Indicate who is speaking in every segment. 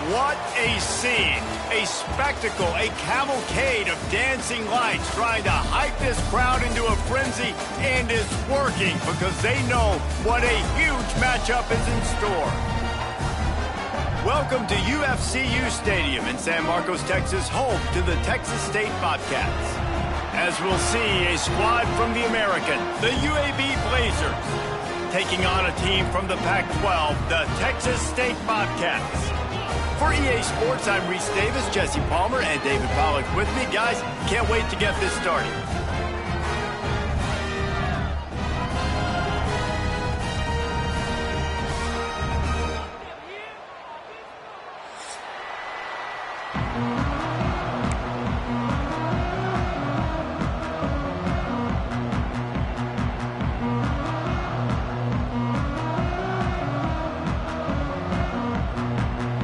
Speaker 1: What a scene, a spectacle, a cavalcade of dancing lights trying to hype this crowd into a frenzy, and it's working because they know what a huge matchup is in store. Welcome to UFCU Stadium in San Marcos, Texas, home to the Texas State Bobcats. As we'll see, a squad from the American, the UAB Blazers, taking on a team from the Pac-12, the Texas State Bobcats. For EA Sports, I'm Reese Davis, Jesse Palmer, and David Pollack with me. Guys, can't wait to get this started.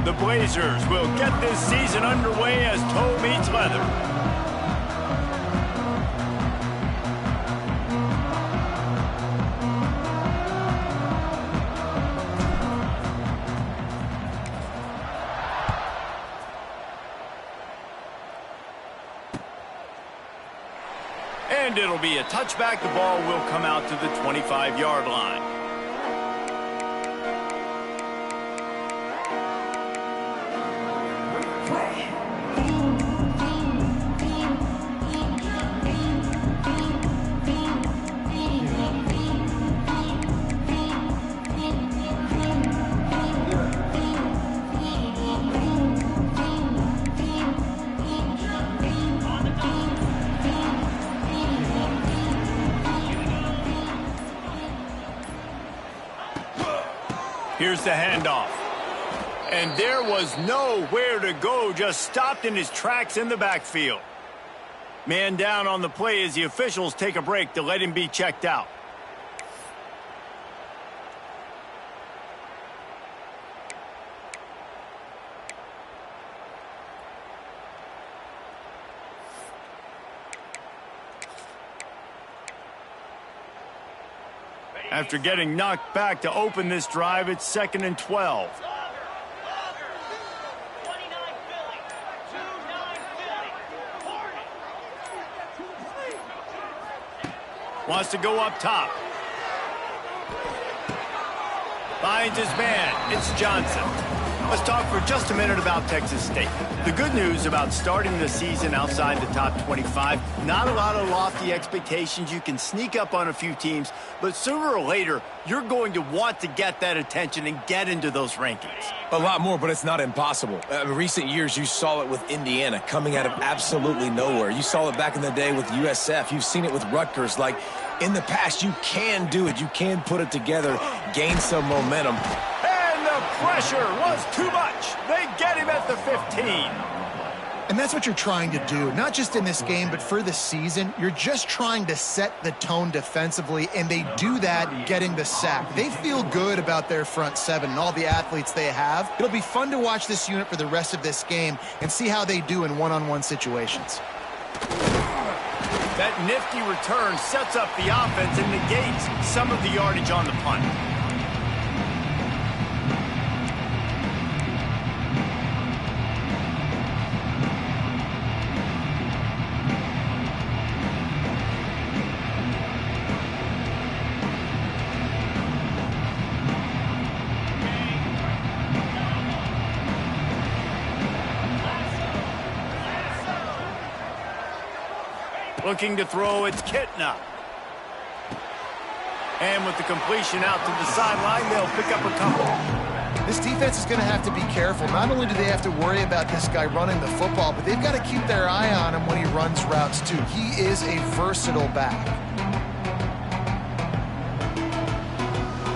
Speaker 1: The Blazers will get this season underway as toe meets leather. And it'll be a touchback. The ball will come out to the 25-yard line. Here's the handoff. And there was nowhere to go, just stopped in his tracks in the backfield. Man down on the play as the officials take a break to let him be checked out. After getting knocked back to open this drive, it's 2nd and 12. Wants to go up top. Finds his man. It's Johnson. Let's talk for just a minute about Texas State. The good news about starting the season outside the top 25, not a lot of lofty expectations. You can sneak up on a few teams, but sooner or later, you're going to want to get that attention and get into those rankings.
Speaker 2: A lot more, but it's not impossible. In recent years, you saw it with Indiana coming out of absolutely nowhere. You saw it back in the day with USF. You've seen it with Rutgers. Like, in the past, you can do it. You can put it together, gain some momentum.
Speaker 1: Pressure was too much. They get him at the 15.
Speaker 3: And that's what you're trying to do, not just in this game, but for the season. You're just trying to set the tone defensively, and they do that getting the sack. They feel good about their front seven and all the athletes they have. It'll be fun to watch this unit for the rest of this game and see how they do in one-on-one situations.
Speaker 1: That nifty return sets up the offense and negates some of the yardage on the punt. Looking to throw, it's Kitna. And with the completion out to the sideline, they'll pick up a couple.
Speaker 3: This defense is going to have to be careful. Not only do they have to worry about this guy running the football, but they've got to keep their eye on him when he runs routes too. He is a versatile back.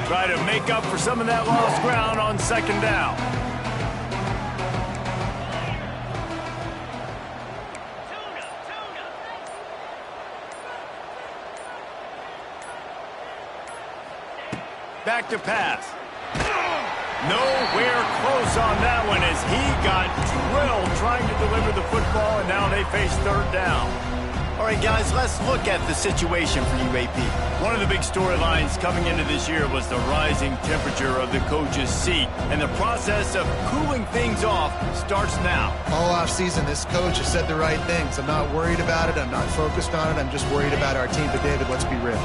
Speaker 1: Try to make up for some of that lost ground on 2nd down. Back to pass. Nowhere close on that one as he got drilled trying to deliver the football, and now they face 3rd down. All right, guys, let's look at the situation for UAB. One of the big storylines coming into this year was the rising temperature of the coach's seat, and the process of cooling things off starts now.
Speaker 3: All offseason, this coach has said the right things. I'm not worried about it. I'm not focused on it. I'm just worried about our team. But, David, let's be real.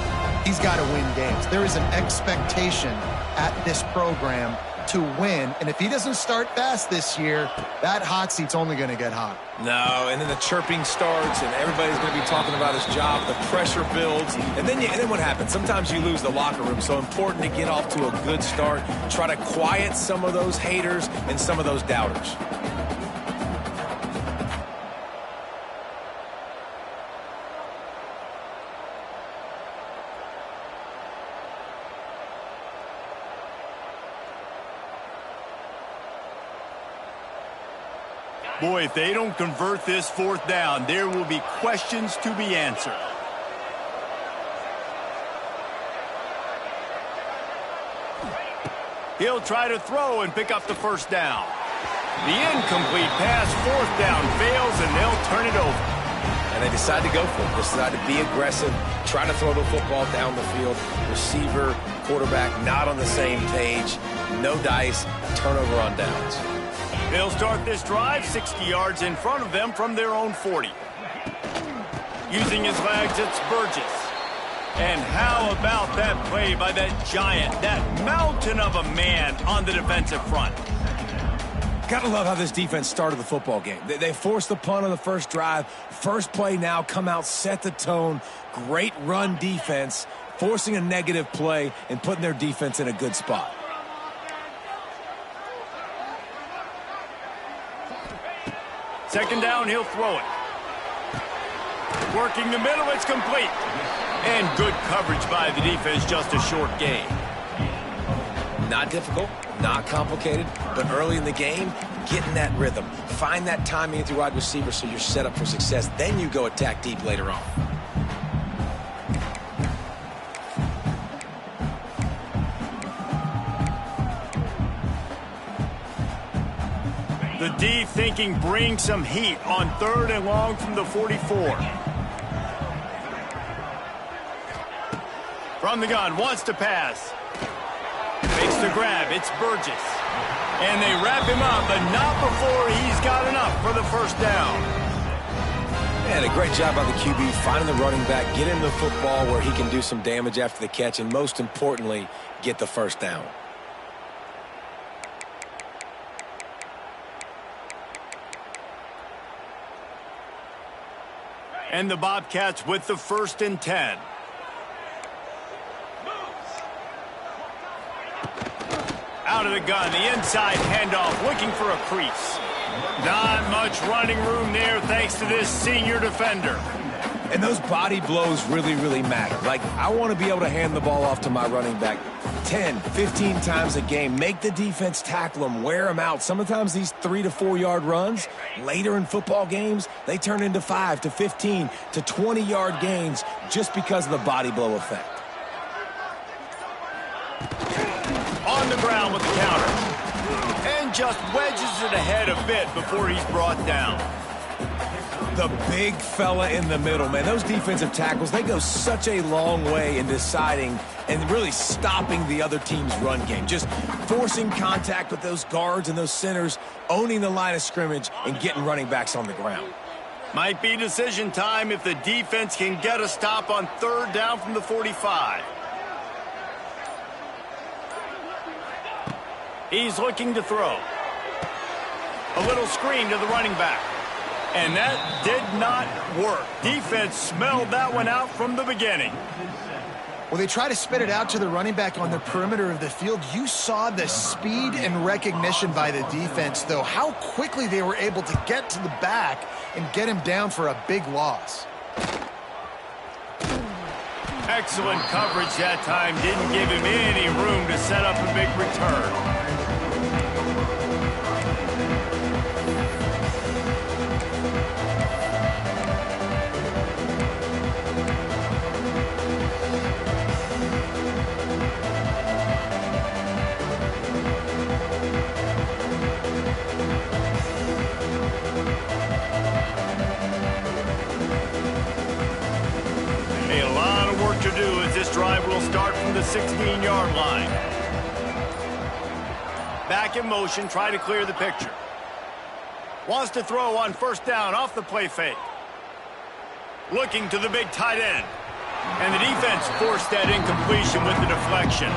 Speaker 3: He's got to win games. There is an expectation at this program to win, and if he doesn't start fast this year, that hot seat's only going to get hot.
Speaker 2: No, and then the chirping starts, and everybody's going to be talking about his job. The pressure builds, and then what happens? Sometimes you lose the locker room, so important to get off to a good start. Try to quiet some of those haters and some of those doubters.
Speaker 1: Boy, if they don't convert this fourth down, there will be questions to be answered. He'll try to throw and pick up the first down. The incomplete pass, fourth down, fails, and they'll turn it over.
Speaker 2: And they decide to go for it. They decide to be aggressive, try to throw the football down the field. Receiver, quarterback, not on the same page. No dice, turnover on downs.
Speaker 1: They'll start this drive 60 yards in front of them from their own 40. Using his legs, it's Burgess. And how about that play by that giant, that mountain of a man on the defensive front?
Speaker 2: Gotta love how this defense started the football game. They forced the punt on the first drive. First play now, come out, set the tone. Great run defense, forcing a negative play and putting their defense in a good spot.
Speaker 1: Second down, he'll throw it. Working the middle, it's complete. And good coverage by the defense, just a short gain.
Speaker 2: Not difficult, not complicated, but early in the game, get in that rhythm. Find that timing with your wide receiver so you're set up for success. Then you go attack deep later on.
Speaker 1: The D thinking bring some heat on third and long from the 44. From the gun, wants to pass. Makes the grab, it's Burgess. And they wrap him up, but not before he's got enough for the first down.
Speaker 2: And a great job by the QB finding the running back, get him the football where he can do some damage after the catch, and most importantly, get the first down.
Speaker 1: And the Bobcats with the 1st and 10. Out of the gun, the inside handoff, looking for a crease. Not much running room there thanks to this senior defender.
Speaker 2: And those body blows really, really matter. Like, I want to be able to hand the ball off to my running back 10, 15 times a game. Make the defense tackle them, wear them out. Sometimes these 3 to 4 yard runs, later in football games, they turn into 5 to 15 to 20 yard gains just because of the body blow effect.
Speaker 1: On the ground with the counter. And just wedges it ahead a bit before he's brought down.
Speaker 2: The big fella in the middle, man. Those defensive tackles, they go such a long way in deciding and really stopping the other team's run game. Just forcing contact with those guards and those centers, owning the line of scrimmage, and getting running backs on the ground.
Speaker 1: Might be decision time if the defense can get a stop on third down from the 45. He's looking to throw. A little screen to the running back. And that did not work. Defense smelled that one out from the beginning.
Speaker 3: Well, they try to spit it out to the running back on the perimeter of the field. You saw the speed and recognition by the defense, though, how quickly they were able to get to the back and get him down for a big loss.
Speaker 1: Excellent coverage that time. Didn't give him any room to set up a big return. do as this drive will start from the 16-yard line. Back in motion, try to clear the picture. Wants to throw on first down off the play fake. Looking to the big tight end. And the defense forced that incompletion with the deflection.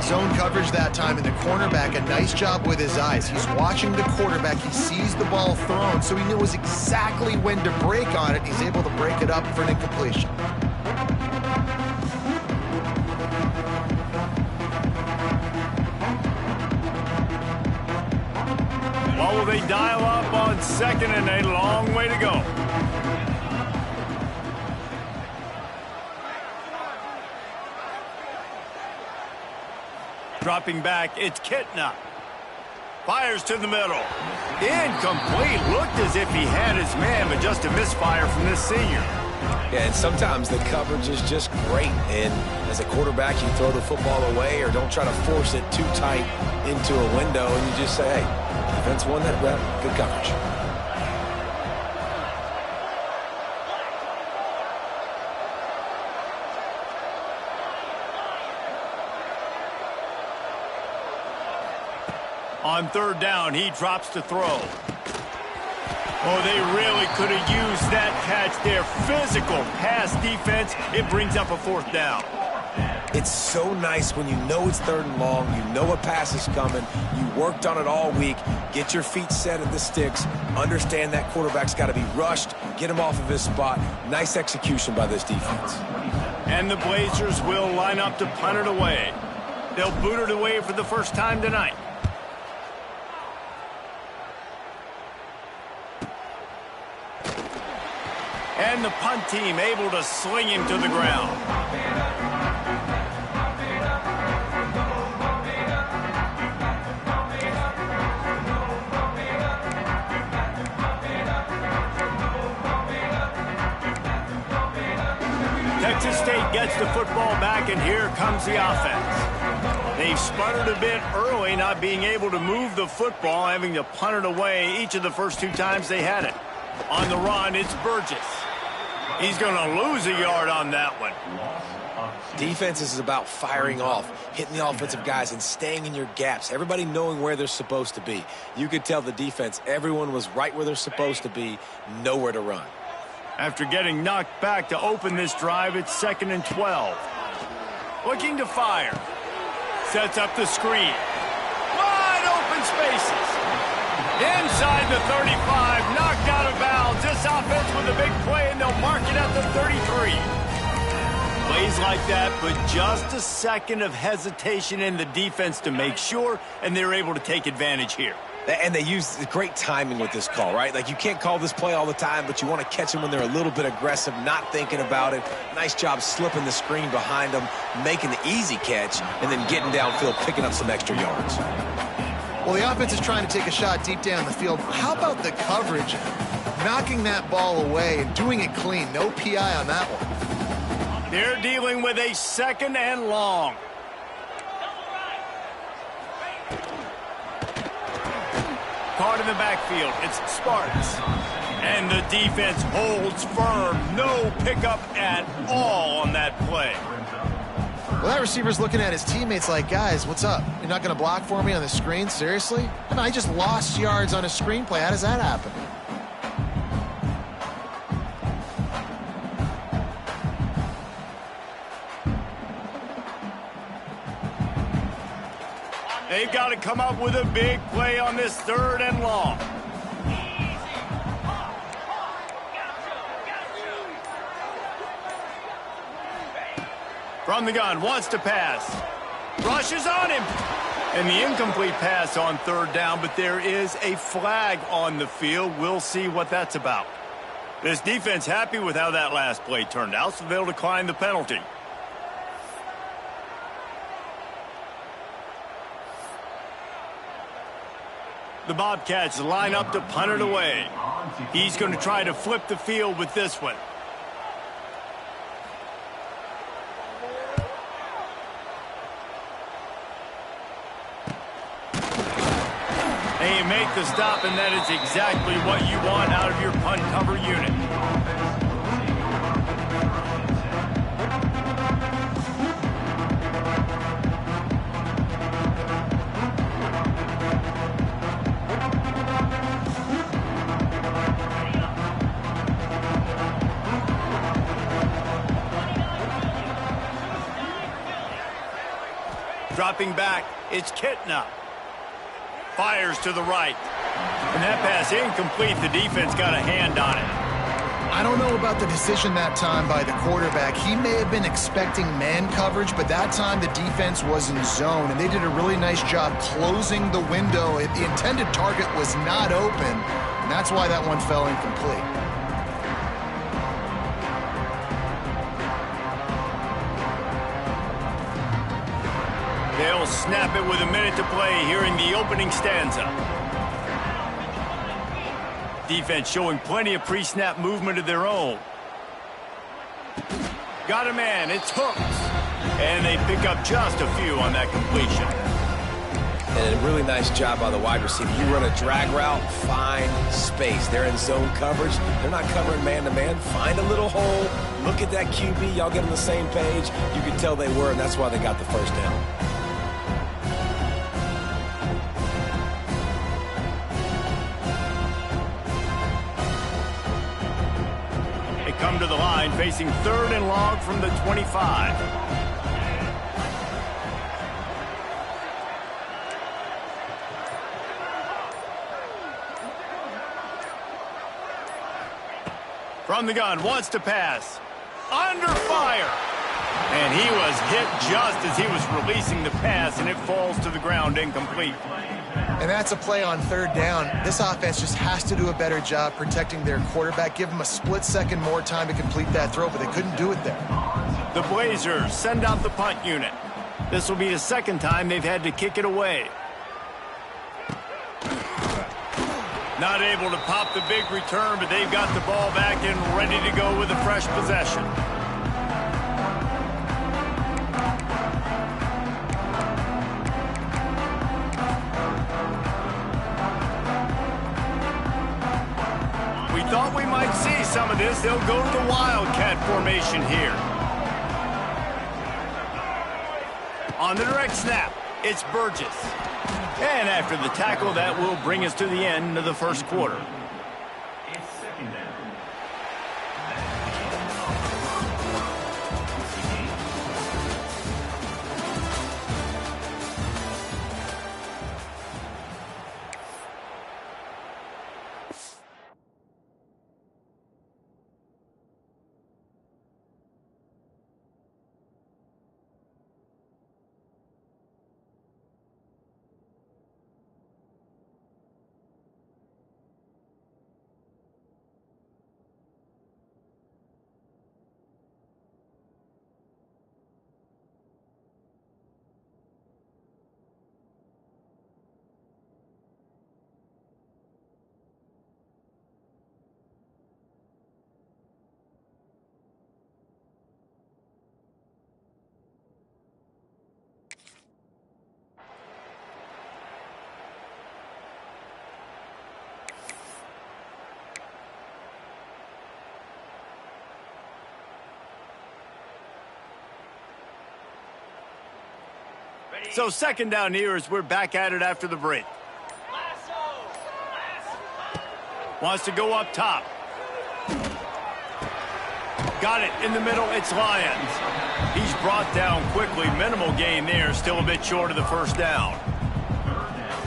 Speaker 3: Zone coverage that time, and the cornerback, a nice job with his eyes. He's watching the quarterback. He sees the ball thrown, so he knows exactly when to break on it. He's able to break it up for an incompletion.
Speaker 1: Well, will they dial up on second and a long way to go? Dropping back, it's Kitna. Fires to the middle. Incomplete. Looked as if he had his man, but just a misfire from this senior.
Speaker 2: Yeah, and sometimes the coverage is just great. And as a quarterback, you throw the football away or don't try to force it too tight into a window, and you just say, hey, defense won that rep. Good coverage.
Speaker 1: On third down, he drops to throw. Oh, they really could have used that catch there. Physical pass defense. It brings up a fourth down.
Speaker 2: It's so nice when you know it's third and long, you know a pass is coming, you worked on it all week, get your feet set at the sticks, understand that quarterback's got to be rushed, get him off of his spot. Nice execution by this defense.
Speaker 1: And the Blazers will line up to punt it away. They'll boot it away for the first time tonight. And the punt team able to sling him to the ground. Texas State gets the football back, and here comes the offense. They've sputtered a bit early, not being able to move the football, having to punt it away each of the first two times they had it. On the run, it's Burgess. He's going to lose a yard on that one.
Speaker 2: Defense is about firing off, hitting the offensive guys, and staying in your gaps. Everybody knowing where they're supposed to be. You could tell the defense, everyone was right where they're supposed to be, nowhere to run.
Speaker 1: After getting knocked back to open this drive, it's 2nd and 12. Looking to fire. Sets up the screen. Wide open spaces. Inside the 35, knocked out of bounds. This offense with a big play, and they'll mark it at the 33. Plays like that, but just a second of hesitation in the defense to make sure, and they're able to take advantage here.
Speaker 2: And they use great timing with this call, right? Like, you can't call this play all the time, but you want to catch them when they're a little bit aggressive, not thinking about it. Nice job slipping the screen behind them, making the easy catch, and then getting downfield, picking up some extra yards.
Speaker 3: Well, the offense is trying to take a shot deep down the field. How about the coverage? Knocking that ball away and doing it clean. No PI on that one.
Speaker 1: They're dealing with a 2nd and long. Caught in the backfield. It's Sparks. And the defense holds firm. No pickup at all on that play.
Speaker 3: Well, that receiver's looking at his teammates like, guys, what's up? You're not going to block for me on the screen? Seriously? And I just lost yards on a screenplay. How does that happen?
Speaker 1: They've got to come up with a big play on this 3rd and long. From the gun, wants to pass. Rushes on him. And the incomplete pass on 3rd down, but there is a flag on the field. We'll see what that's about. This defense happy with how that last play turned out, so they'll decline the penalty. The Bobcats line up to punt it away. He's going to try to flip the field with this one. They make the stop, and that is exactly what you want out of your punt cover unit. Dropping back, it's Kitna. Fires to the right. And that pass incomplete. The defense got a hand on it.
Speaker 3: I don't know about the decision that time by the quarterback. He may have been expecting man coverage, but that time the defense was in zone, and they did a really nice job closing the window. The intended target was not open, and that's why that one fell incomplete.
Speaker 1: They'll snap it with a minute to play here in the opening stanza. Defense showing plenty of pre-snap movement of their own. Got a man, it's Hooks. And they pick up just a few on that completion.
Speaker 2: And a really nice job by the wide receiver. You run a drag route, find space. They're in zone coverage. They're not covering man-to-man. Find a little hole. Look at that QB. Y'all get on the same page. You can tell they were, and that's why they got the first down.
Speaker 1: Come to the line, facing 3rd and long from the 25. From the gun, wants to pass. Under fire. And he was hit just as he was releasing the pass, and it falls to the ground incomplete.
Speaker 3: And that's a play on 3rd down. This offense just has to do a better job protecting their quarterback. Give them a split second more time to complete that throw, but they couldn't do it there.
Speaker 1: The Blazers send out the punt unit. This will be the second time they've had to kick it away. Not able to pop the big return, but they've got the ball back and ready to go with a fresh possession. Thought we might see some of this. They'll go to the Wildcat formation here. On the direct snap, it's Burgess. And after the tackle, that will bring us to the end of the first quarter. So 2nd down here as we're back at it after the break. Wants to go up top. Got it in the middle. It's Lyons. He's brought down quickly. Minimal gain there. Still a bit short of the first down.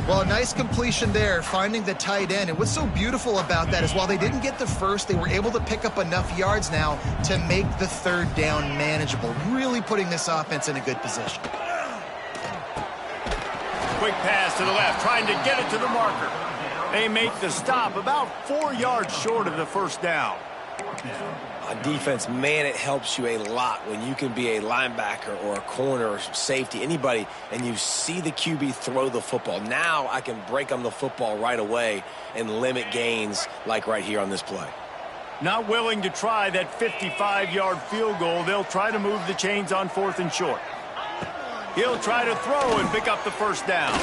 Speaker 3: Well, nice completion there, finding the tight end. And what's so beautiful about that is while they didn't get the first, they were able to pick up enough yards now to make the 3rd down manageable. Really putting this offense in a good position.
Speaker 1: Quick pass to the left, trying to get it to the marker. They make the stop about 4 yards short of the first down.
Speaker 2: On defense, man, it helps you a lot when you can be a linebacker or a corner or safety, anybody, and you see the QB throw the football. Now I can break on the football right away and limit gains like right here on this play.
Speaker 1: Not willing to try that 55-yard field goal. They'll try to move the chains on 4th and short. He'll try to throw and pick up the first down.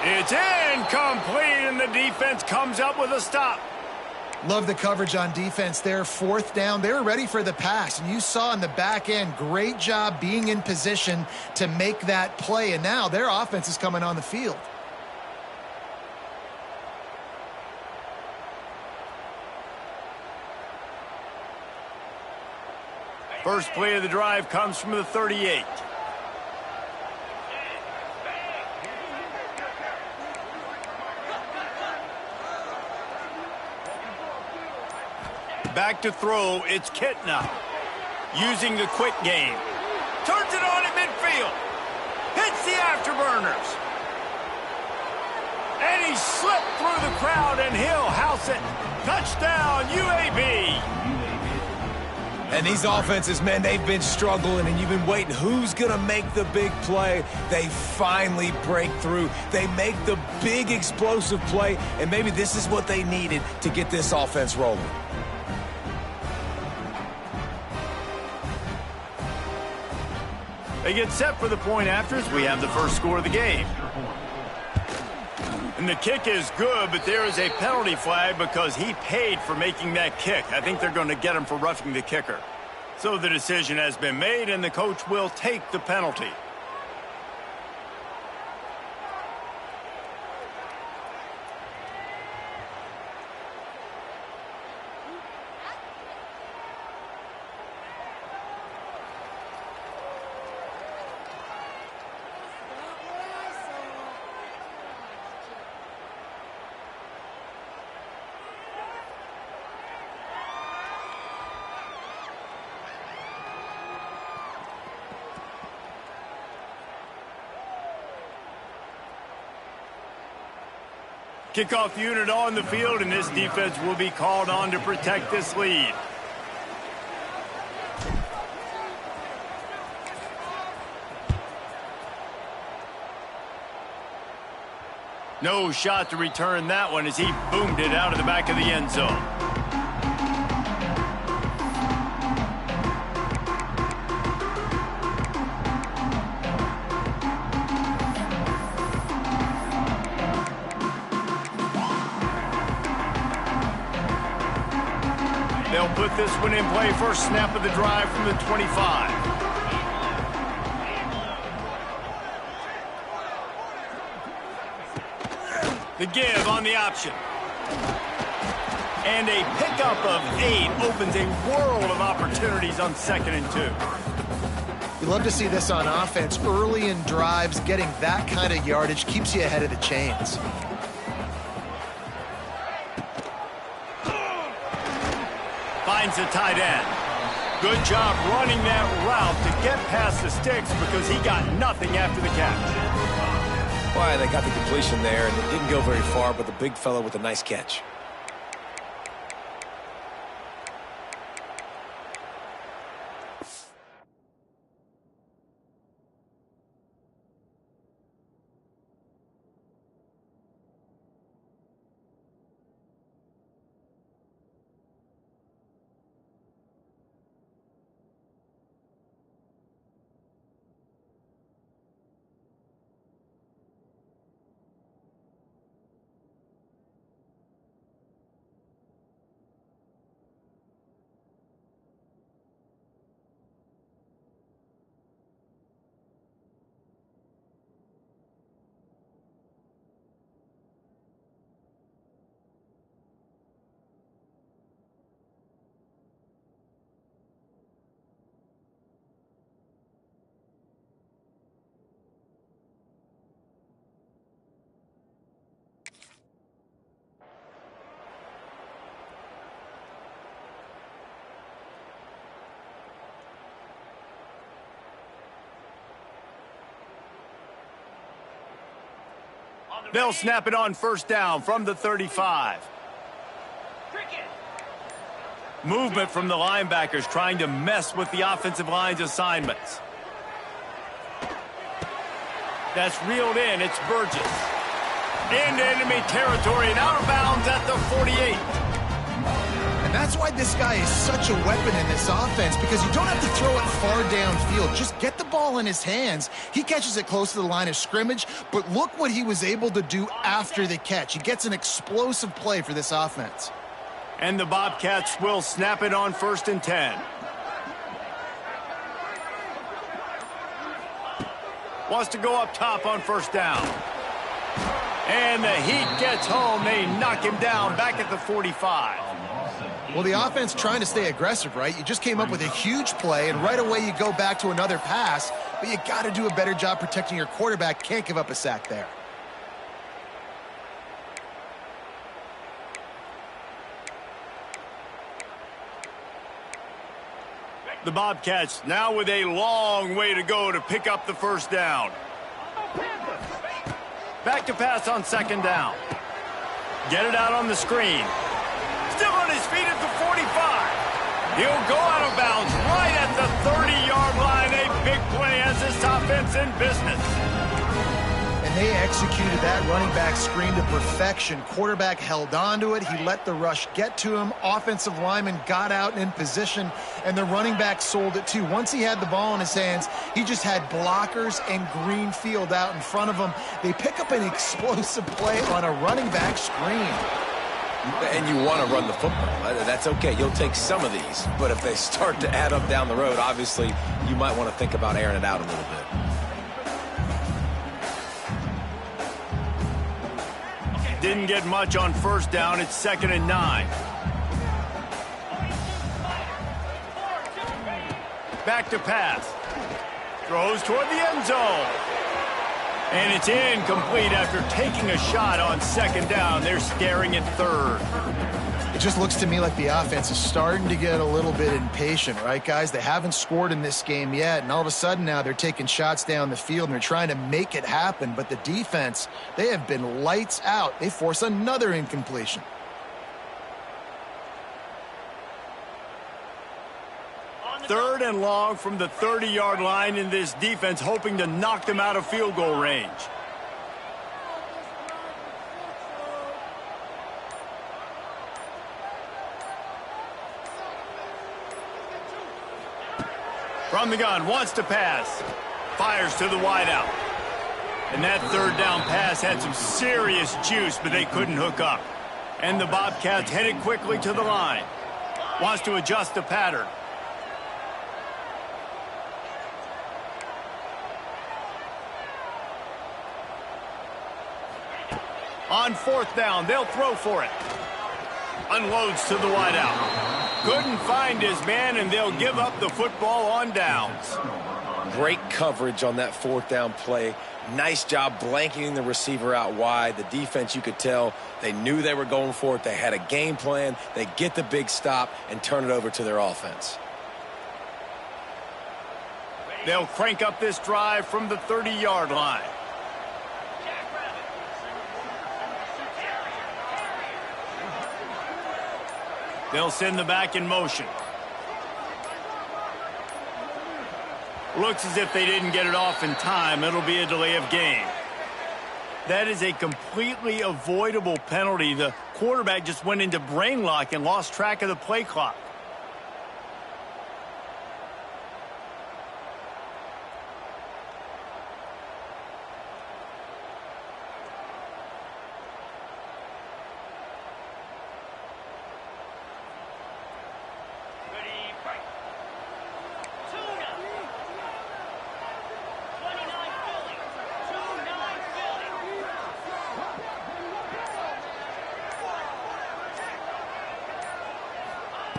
Speaker 1: It's incomplete, and the defense comes up with a stop.
Speaker 3: Love the coverage on defense there. 4th down. They were ready for the pass, and you saw in the back end, great job being in position to make that play, and now their offense is coming on the field.
Speaker 1: First play of the drive comes from the 38. Back to throw, it's Kitna. Using the quick game. Turns it on at midfield. Hits the afterburners. And he slipped through the crowd, and he'll house it. Touchdown, UAB.
Speaker 2: And these offenses, man, they've been struggling, and you've been waiting. Who's going to make the big play? They finally break through. They make the big explosive play, and maybe this is what they needed to get this offense rolling.
Speaker 1: They get set for the point after as we have the first score of the game. And the kick is good, but there is a penalty flag because he paid for making that kick. I think they're going to get him for roughing the kicker. So the decision has been made, and the coach will take the penalty. Kickoff unit on the field, and this defense will be called on to protect this lead. No shot to return that one as he boomed it out of the back of the end zone. They'll put this one in play. First snap of the drive from the 25. The give on the option. And a pickup of 8 opens a world of opportunities on 2nd and 2.
Speaker 3: You love to see this on offense. Early in drives, getting that kind of yardage keeps you ahead of the chains.
Speaker 1: Finds a tight end. Good job running that route to get past the sticks because he got nothing after the catch.
Speaker 2: Why, they got the completion there, and it didn't go very far, but the big fella with a nice catch.
Speaker 1: They'll snap it on first down from the 35. Movement from the linebackers trying to mess with the offensive line's assignments. That's reeled in. It's Burgess. Into enemy territory and out of bounds at the 48.
Speaker 3: And that's why this guy is such a weapon in this offense, because you don't have to throw it far downfield. Just get the ball in his hands. He catches it close to the line of scrimmage, but look what he was able to do after the catch. He gets an explosive play for this offense.
Speaker 1: And the Bobcats will snap it on 1st and 10. Wants to go up top on first down. And the Heat gets home. They knock him down back at the 45.
Speaker 3: Well, the offense trying to stay aggressive, right? You just came up with a huge play, and right away you go back to another pass, but you got to do a better job protecting your quarterback. Can't give up a sack there.
Speaker 1: The Bobcats now with a long way to go to pick up the first down. Back to pass on second down. Get it out on the screen. Still on his feet at the 45. He'll go out of bounds right at the 30-yard line. A big play as this offense in business.
Speaker 3: And they executed that running back screen to perfection. Quarterback held on to it. He let the rush get to him. Offensive lineman got out and in position, and the running back sold it too. Once he had the ball in his hands, he just had blockers and green field out in front of him. They pick up an explosive play on a running back screen.
Speaker 2: And you want to run the football. That's okay. You'll take some of these. But if they start to add up down the road, obviously you might want to think about airing it out a little bit.
Speaker 1: Didn't get much on first down. It's 2nd and 9. Back to pass. Throws toward the end zone. And it's incomplete after taking a shot on second down. They're staring at third.
Speaker 3: It just looks to me like the offense is starting to get a little bit impatient, right, guys? They haven't scored in this game yet, and all of a sudden now they're taking shots down the field, and they're trying to make it happen. But the defense, they have been lights out. They force another incompletion.
Speaker 1: Third and long from the 30-yard line, in this defense hoping to knock them out of field goal range. From the gun, wants to pass. Fires to the wideout. And that third down pass had some serious juice, but they couldn't hook up. And the Bobcats headed quickly to the line. Wants to adjust the pattern. On fourth down, they'll throw for it. Unloads to the wideout. Couldn't find his man, and they'll give up the football on downs.
Speaker 2: Great coverage on that fourth down play. Nice job blanketing the receiver out wide. The defense, you could tell, they knew they were going for it. They had a game plan. They get the big stop and turn it over to their offense.
Speaker 1: They'll crank up this drive from the 30-yard line. They'll send the back in motion. Looks as if they didn't get it off in time. It'll be a delay of game. That is a completely avoidable penalty. The quarterback just went into brain lock and lost track of the play clock.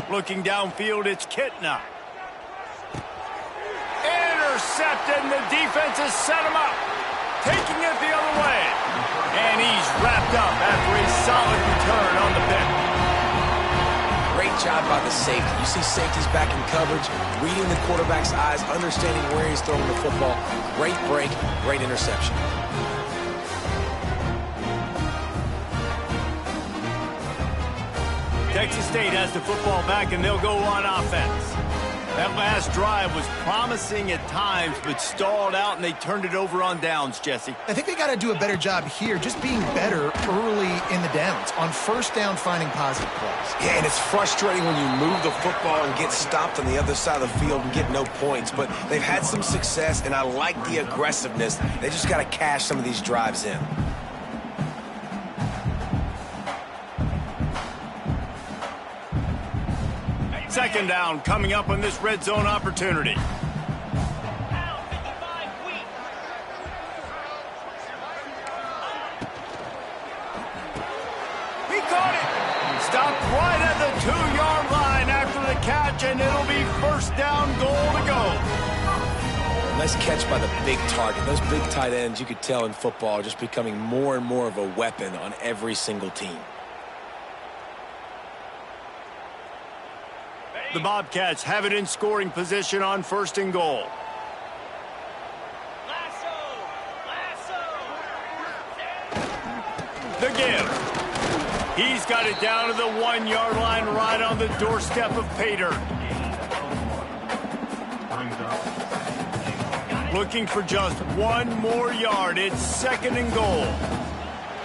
Speaker 1: Looking downfield, it's Kitna. Intercepted, and the defense has set him up. Taking it the other way. And he's wrapped up after a solid return on the pick.
Speaker 2: Great job by the safety. You see safeties back in coverage, reading the quarterback's eyes, understanding where he's throwing the football. Great break, great interception.
Speaker 1: Texas State has the football back, and they'll go on offense. That last drive was promising at times, but stalled out, and they turned it over on downs, Jesse.
Speaker 3: I think they got to do a better job here, just being better early in the downs. On first down, finding positive plays.
Speaker 2: Yeah, and it's frustrating when you move the football and get stopped on the other side of the field and get no points. But they've had some success, and I like the aggressiveness. They just got to cash some of these drives in.
Speaker 1: Second down coming up on this red zone opportunity. He caught it. Stopped right at the 2-yard line after the catch, and it'll be first down, goal to go.
Speaker 2: Nice catch by the big target. Those big tight ends, you could tell in football, are just becoming more and more of a weapon on every single team.
Speaker 1: The Bobcats have it in scoring position on 1st and goal. The give. He's got it down to the 1-yard line right on the doorstep of pay dirt. Looking for just 1 more yard. It's 2nd and goal.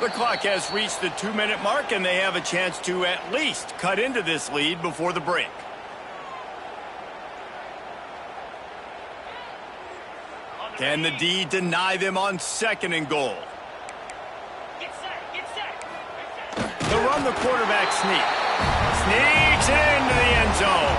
Speaker 1: The clock has reached the 2-minute mark, and they have a chance to at least cut into this lead before the break. Can the D deny them on 2nd and goal? They'll run the quarterback sneak. Sneaks into the end zone.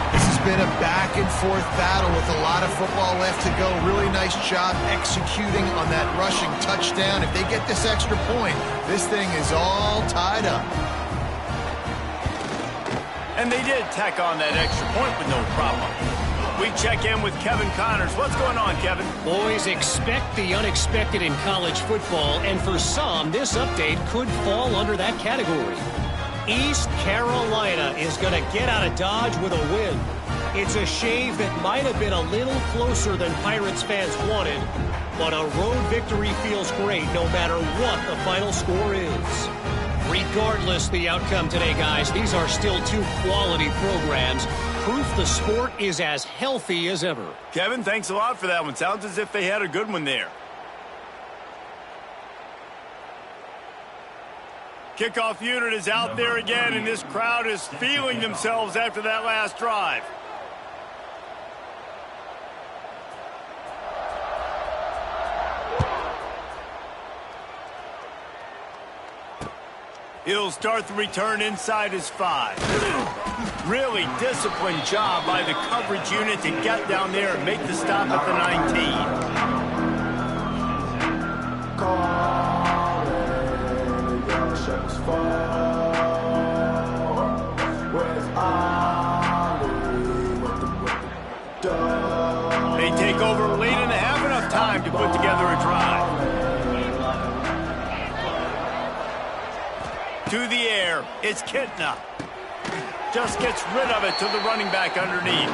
Speaker 3: This has been a back-and-forth battle with a lot of football left to go. Really nice job executing on that rushing touchdown. If they get this extra point, this thing is all tied up.
Speaker 1: And they did tack on that extra point with no problem. We check in with Kevin Connors. What's going on, Kevin?
Speaker 4: Boys, expect the unexpected in college football, and for some, this update could fall under that category. East Carolina is going to get out of Dodge with a win. It's a shave that might have been a little closer than Pirates fans wanted, but a road victory feels great no matter what the final score is. Regardless the outcome today, guys, these are still 2 quality programs. Proof the sport is as healthy as ever.
Speaker 1: Kevin, thanks a lot for that one. Sounds as if they had a good one there. Kickoff unit is out there again, and this crowd is feeling themselves after that last drive. He'll start the return inside his 5. Really disciplined job by the coverage unit to get down there and make the stop at the 19. They take over late in the half, enough time to put together a drive. To the air, it's Kitna. Just gets rid of it to the running back underneath.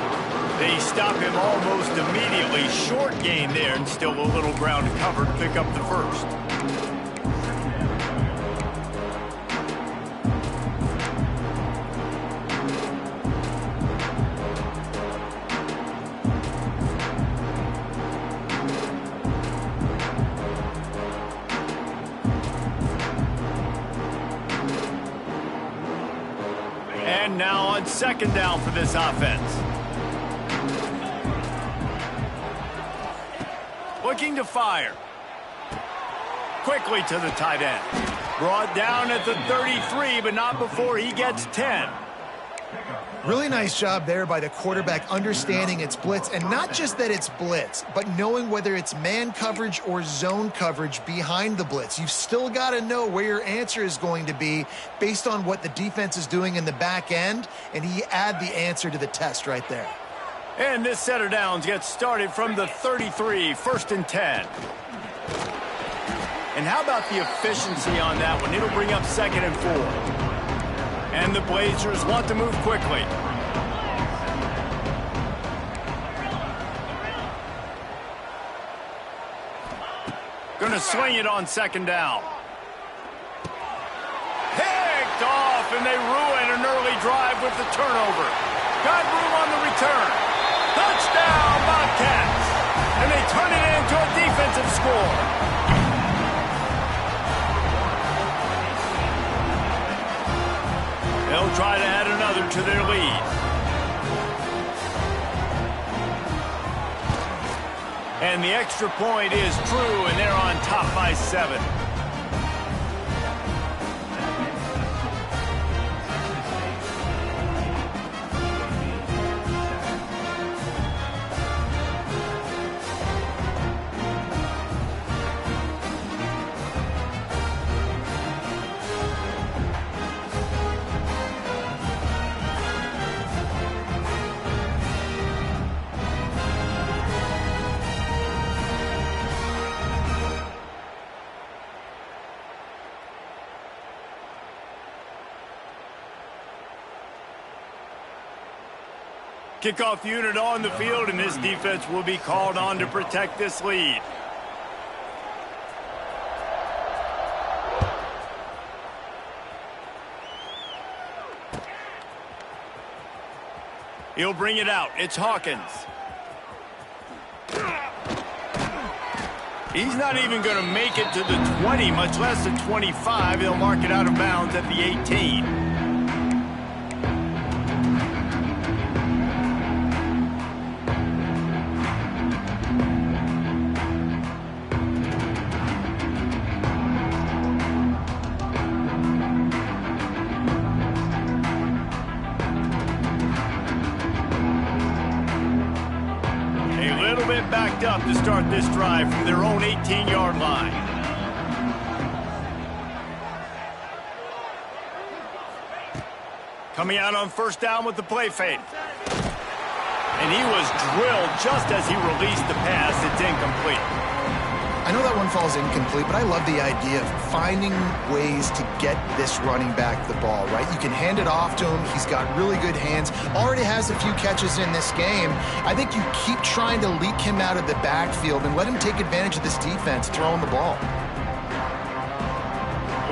Speaker 1: They stop him almost immediately. Short gain there, and still a little ground to cover to pick up the first. And now on 2nd down for this offense. Looking to fire. Quickly to the tight end. Brought down at the 33, but not before he gets 10.
Speaker 3: Really nice job there by the quarterback understanding it's blitz, and not just that it's blitz, but knowing whether it's man coverage or zone coverage behind the blitz. You've still got to know where your answer is going to be based on what the defense is doing in the back end, and he add the answer to the test right there.
Speaker 1: And this set of downs gets started from the 33, 1st and 10. And how about the efficiency on that one? It'll bring up 2nd and 4. And the Blazers want to move quickly. Going to swing it on 2nd down. Picked off, and they ruin an early drive with the turnover. Got room on the return. Touchdown, Bobcats. And they turn it into a defensive score. They'll try to add another to their lead. And the extra point is true, and they're on top by 7. Kickoff unit on the field, and this defense will be called on to protect this lead. He'll bring it out. It's Hawkins. He's not even going to make it to the 20, much less the 25. He'll mark it out of bounds at the 18. Backed up to start this drive from their own 18-yard line. Coming out on first down with the play fake. And he was drilled just as he released the pass. It's incomplete.
Speaker 3: I know that one falls incomplete, but I love the idea of finding ways to get this running back the ball, right? You can hand it off to him. He's got really good hands. Already has a few catches in this game. I think you keep trying to leak him out of the backfield and let him take advantage of this defense throwing the ball.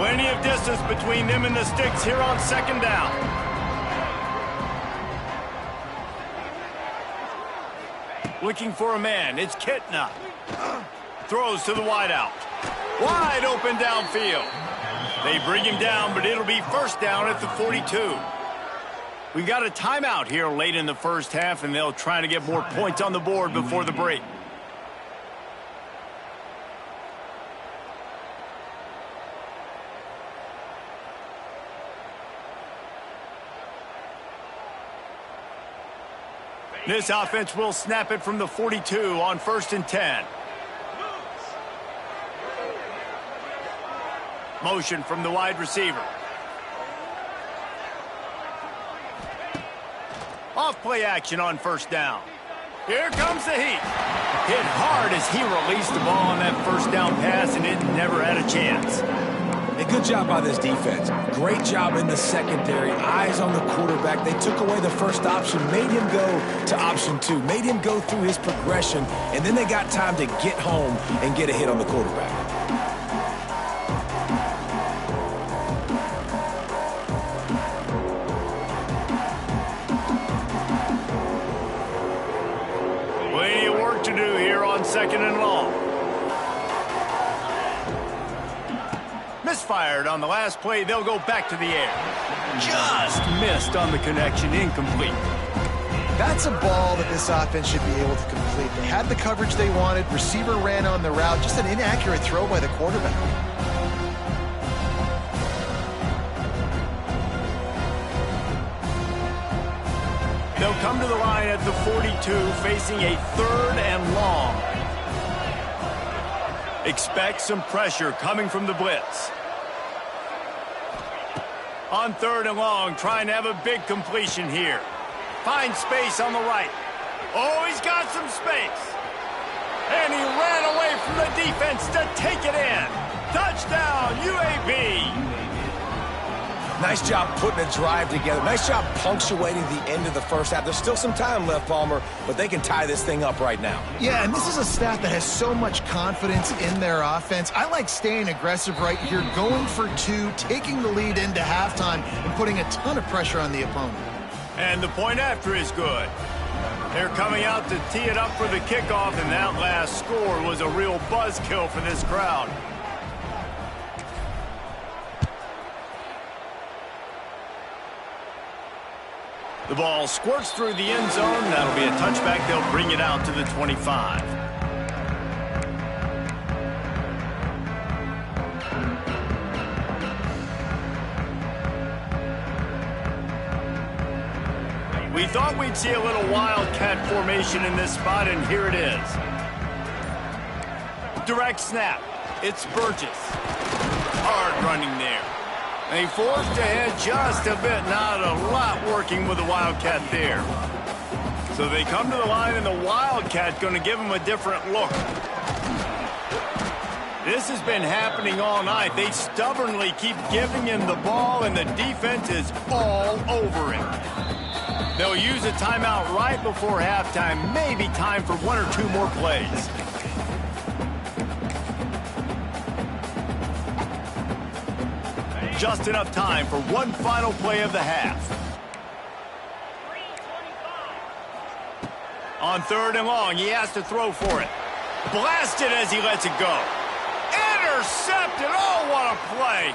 Speaker 1: Plenty of distance between them and the sticks here on second down. Looking for a man. It's Kitna. Throws to the wideout. Wide open downfield. They bring him down, but it'll be first down at the 42. We've got a timeout here late in the first half, and they'll try to get more points on the board before the break. This offense will snap it from the 42 on 1st and 10. Motion from the wide receiver. Off play action on first down. Here comes the heat. Hit hard as he released the ball on that first down pass, and it never had a chance.
Speaker 2: A good job by this defense. Great job in the secondary. Eyes on the quarterback. They took away the first option, made him go to option 2, made him go through his progression, and then they got time to get home and get a hit on the quarterback.
Speaker 1: Plenty of work to do here on second and long. Misfired on the last play. They'll go back to the air. Just missed on the connection. Incomplete.
Speaker 3: That's a ball that this offense should be able to complete. They had the coverage they wanted. Receiver ran on the route. Just an inaccurate throw by the quarterback.
Speaker 1: They'll come to the line at the 42, facing a 3rd and long. Expect some pressure coming from the blitz. On 3rd and long, trying to have a big completion here. Finds space on the right. Oh, he's got some space. And he ran away from the defense to take it in. Touchdown, UAB.
Speaker 2: Nice job putting a drive together. Nice job punctuating the end of the first half. There's still some time left, Palmer, but they can tie this thing up right now.
Speaker 3: Yeah, and this is a staff that has so much confidence in their offense. I like staying aggressive right here, going for 2, taking the lead into halftime, and putting a ton of pressure on the opponent.
Speaker 1: And the point after is good. They're coming out to tee it up for the kickoff, and that last score was a real buzzkill for this crowd. The ball squirts through the end zone. That'll be a touchback. They'll bring it out to the 25. We thought we'd see a little wildcat formation in this spot, and here it is. Direct snap. It's Burgess. Hard running there. They forced ahead just a bit, not a lot working with the Wildcat there. So they come to the line, and the Wildcat going to give them a different look. This has been happening all night. They stubbornly keep giving him the ball, and the defense is all over him. They'll use a timeout right before halftime. Maybe time for one or two more plays. Just enough time for one final play of the half. On 3rd and long, he has to throw for it. Blasted as he lets it go. Intercepted. Oh, what a play.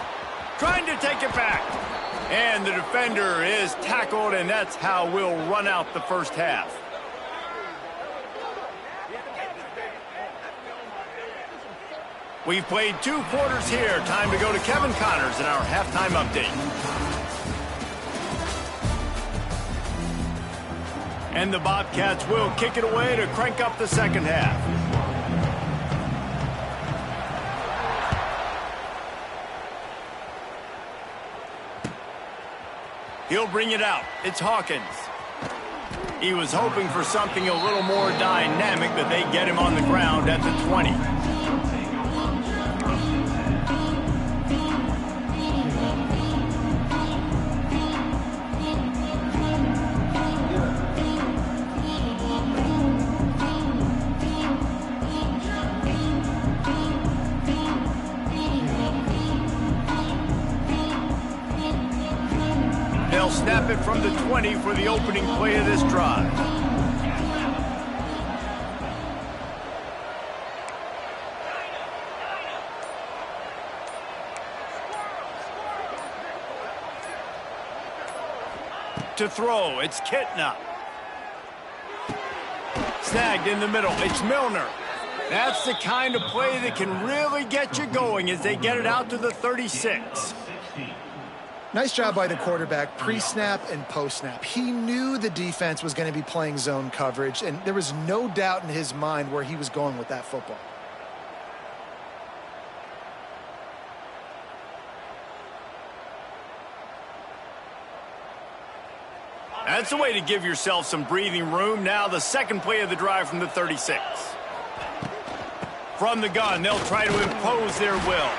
Speaker 1: Trying to take it back. And the defender is tackled, and that's how we'll run out the first half. We've played 2 quarters here. Time to go to Kevin Connors in our halftime update. And the Bobcats will kick it away to crank up the second half. He'll bring it out. It's Hawkins. He was hoping for something a little more dynamic, but they get him on the ground at the 20. They'll snap it from the 20 for the opening play of this drive. To throw, it's Kitna. Snagged in the middle, it's Milner. That's the kind of play that can really get you going as they get it out to the 36.
Speaker 3: Nice job by the quarterback, pre-snap and post-snap. He knew the defense was going to be playing zone coverage, and there was no doubt in his mind where he was going with that football.
Speaker 1: That's the way to give yourself some breathing room. Now the second play of the drive from the 36. From the gun, they'll try to impose their will.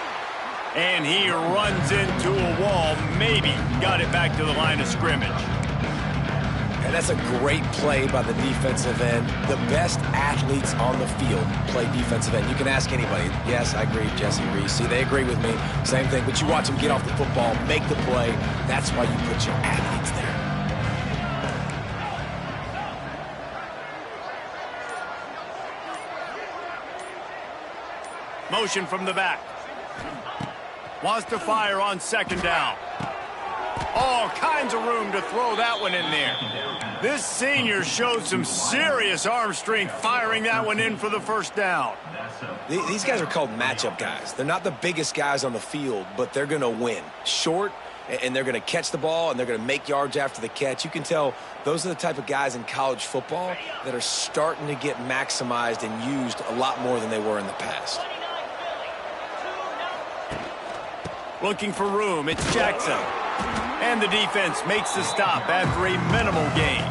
Speaker 1: And he runs into a wall, maybe got it back to the line of scrimmage.
Speaker 2: And that's a great play by the defensive end. The best athletes on the field play defensive end. You can ask anybody. Yes, I agree, Jesse Reese. See, they agree with me. Same thing. But you watch them get off the football, make the play. That's why you put your athletes there.
Speaker 1: Motion from the back. Wants to fire on 2nd down. All kinds of room to throw that one in there. This senior showed some serious arm strength firing that one in for the 1st down.
Speaker 2: These guys are called matchup guys. They're not the biggest guys on the field, but they're going to win. Short, and they're going to catch the ball, and they're going to make yards after the catch. You can tell those are the type of guys in college football that are starting to get maximized and used a lot more than they were in the past.
Speaker 1: Looking for room, it's Jackson. And the defense makes the stop after a minimal gain.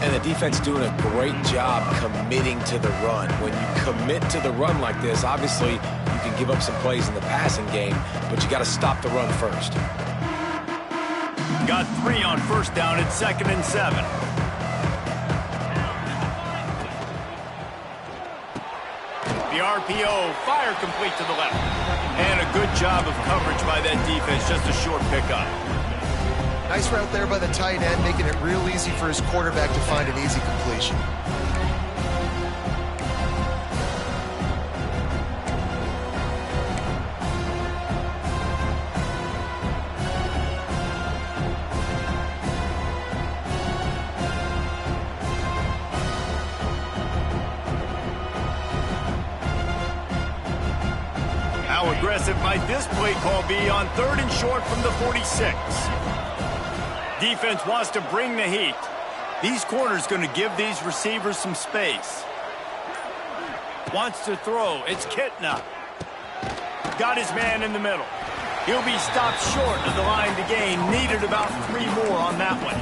Speaker 2: And the defense doing a great job committing to the run. When you commit to the run like this, obviously you can give up some plays in the passing game, but you got to stop the run first.
Speaker 1: Got 3 on 1st down at 2nd and 7. The RPO, fire complete to the left. And a good job of coverage by that defense, just a short pickup.
Speaker 3: Nice route there by the tight end, making it real easy for his quarterback to find an easy completion.
Speaker 1: How aggressive might this play call be on 3rd and short from the 46? Defense wants to bring the heat. These corners going to give these receivers some space. Wants to throw. It's Kitna. Got his man in the middle. He'll be stopped short of the line to gain. Needed about 3 more on that one.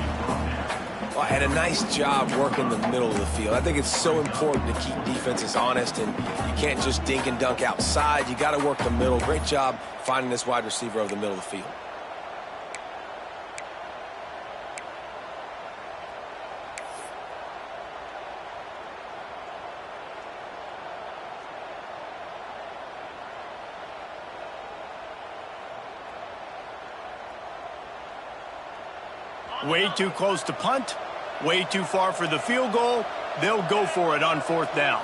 Speaker 2: Well, had a nice job working the middle of the field. I think it's so important to keep defenses honest, and you can't just dink and dunk outside. You got to work the middle. Great job finding this wide receiver over the middle of the field.
Speaker 1: Way too close to punt, way too far for the field goal. They'll go for it on 4th down.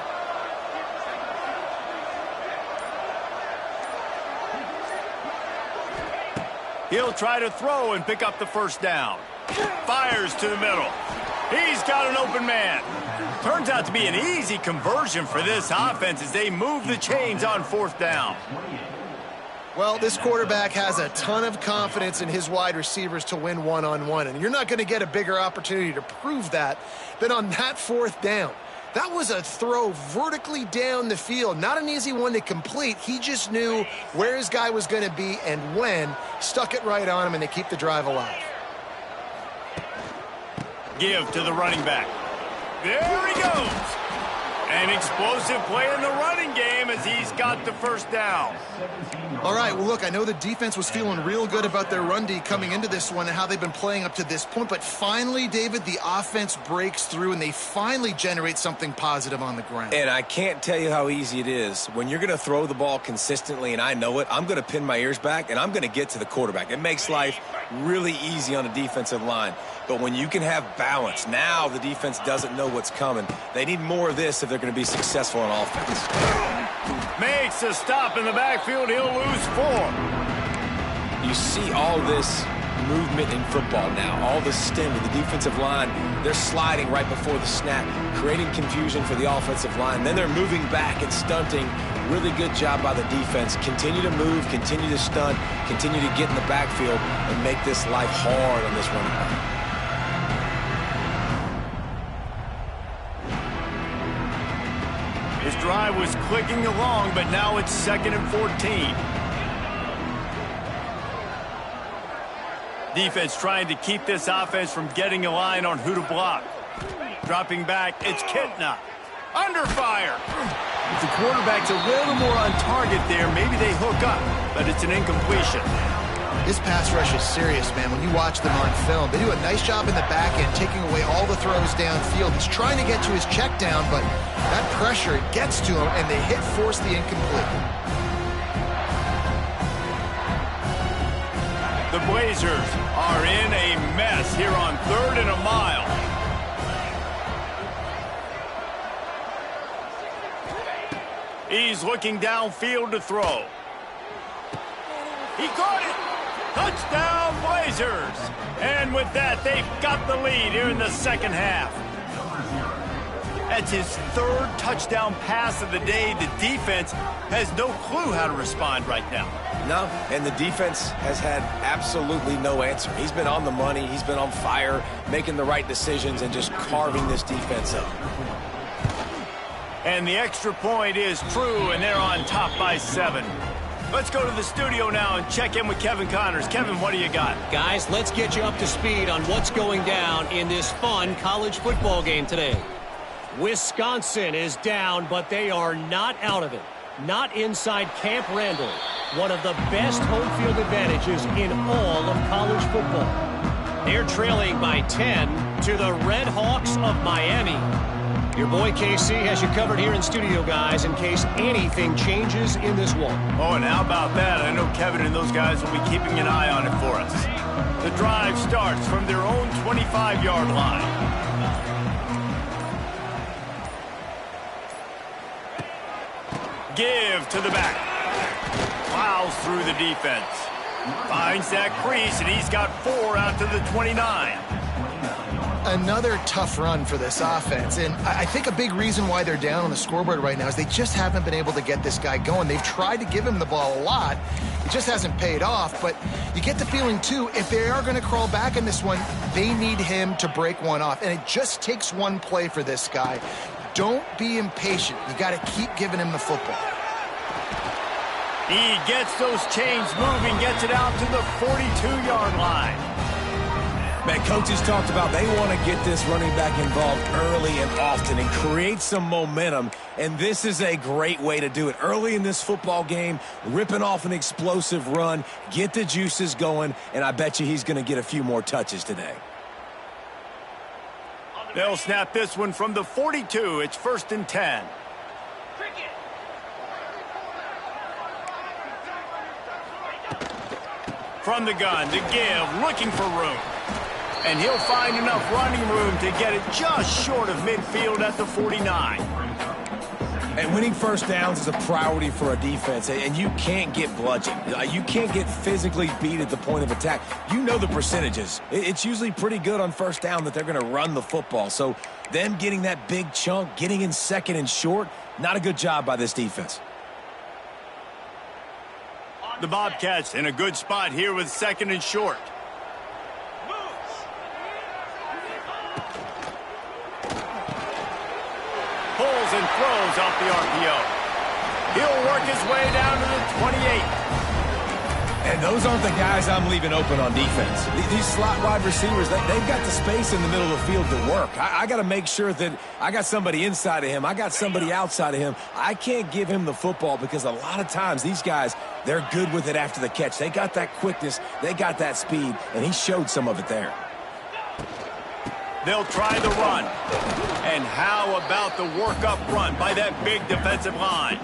Speaker 1: He'll try to throw and pick up the 1st down. Fires to the middle. He's got an open man. Turns out to be an easy conversion for this offense as they move the chains on 4th down.
Speaker 3: Well, this quarterback has a ton of confidence in his wide receivers to win one-on-one, and you're not going to get a bigger opportunity to prove that than on that 4th down. That was a throw vertically down the field. Not an easy one to complete. He just knew where his guy was going to be and when. Stuck it right on him, and they keep the drive alive.
Speaker 1: Give to the running back. There he goes. An explosive play in the running game as he's got the 1st down.
Speaker 3: All right, well, look, I know the defense was feeling real good about their run D coming into this one and how they've been playing up to this point, but finally, David, the offense breaks through and they finally generate something positive on the ground.
Speaker 2: And I can't tell you how easy it is. When you're going to throw the ball consistently, and I know it, I'm going to pin my ears back and I'm going to get to the quarterback. It makes life really easy on the defensive line. But when you can have balance, now the defense doesn't know what's coming. They need more of this if they're going to be successful on offense.
Speaker 1: Makes a stop in the backfield. He'll lose 4.
Speaker 2: You see all this movement in football now. All the stem of the defensive line. They're sliding right before the snap, creating confusion for the offensive line. Then they're moving back and stunting. Really good job by the defense. Continue to move, continue to stunt, continue to get in the backfield and make this life hard on this running back.
Speaker 1: His drive was clicking along, but now it's 2nd and 14. Defense trying to keep this offense from getting a line on who to block. Dropping back, it's Kitna. Under fire. If the quarterback's a little more on target there, maybe they hook up, but it's an incompletion.
Speaker 3: This pass rush is serious, man. When you watch them on film, they do a nice job in the back end, taking away all the throws downfield. He's trying to get to his check down, but that pressure gets to him, and they force the incomplete.
Speaker 1: The Blazers are in a mess here on 3rd and a mile. He's looking downfield to throw. He caught it. Touchdown, Blazers. And with that, they've got the lead here in the 2nd half. That's his 3rd touchdown pass of the day. The defense has no clue how to respond right now.
Speaker 2: No, and the defense has had absolutely no answer. He's been on the money. He's been on fire, making the right decisions and just carving this defense up.
Speaker 1: And the extra point is true, and they're on top by 7. Let's go to the studio now and check in with Kevin Connors. Kevin, what do you got?
Speaker 4: Guys, let's get you up to speed on what's going down in this fun college football game today. Wisconsin is down, but they are not out of it. Not inside Camp Randall, one of the best home field advantages in all of college football. They're trailing by 10 to the Red Hawks of Miami. Your boy KC has you covered here in studio, guys, in case anything changes in this one.
Speaker 1: Oh, and how about that? I know Kevin and those guys will be keeping an eye on it for us. The drive starts from their own 25-yard line. Give to the back. Plows through the defense. Finds that crease, and he's got 4 out to the 29.
Speaker 3: Another tough run for this offense, and I think a big reason why they're down on the scoreboard right now is they just haven't been able to get this guy going. They've tried to give him the ball a lot. It just hasn't paid off, but you get the feeling, too, if they are going to crawl back in this one, they need him to break one off, and it just takes one play for this guy. Don't be impatient. You got to keep giving him the football.
Speaker 1: He gets those chains moving, gets it out to the 42-yard line.
Speaker 2: Man, coaches talked about they want to get this running back involved early and often and create some momentum, and this is a great way to do it. Early in this football game, ripping off an explosive run, get the juices going, and I bet you he's going to get a few more touches today.
Speaker 1: They'll snap this one from the 42. It's 1st and 10. From the gun to give, looking for room. And he'll find enough running room to get it just short of midfield at the 49.
Speaker 2: And winning first downs is a priority for a defense, and you can't get bludgeoned. You can't get physically beat at the point of attack. You know the percentages. It's usually pretty good on first down that they're going to run the football. So them getting that big chunk, getting in second and short, not a good job by this defense.
Speaker 1: The Bobcats in a good spot here with second and short. Pulls and throws off the RPO. He'll work his way down to the 28.
Speaker 2: And those aren't the guys I'm leaving open on defense. These slot wide receivers, they've got the space in the middle of the field to work. I got to make sure that I got somebody inside of him. I got somebody outside of him. I can't give him the football because a lot of times these guys, they're good with it after the catch. They got that quickness. They got that speed, and he showed some of it there.
Speaker 1: They'll try the run. And how about the work up front by that big defensive line?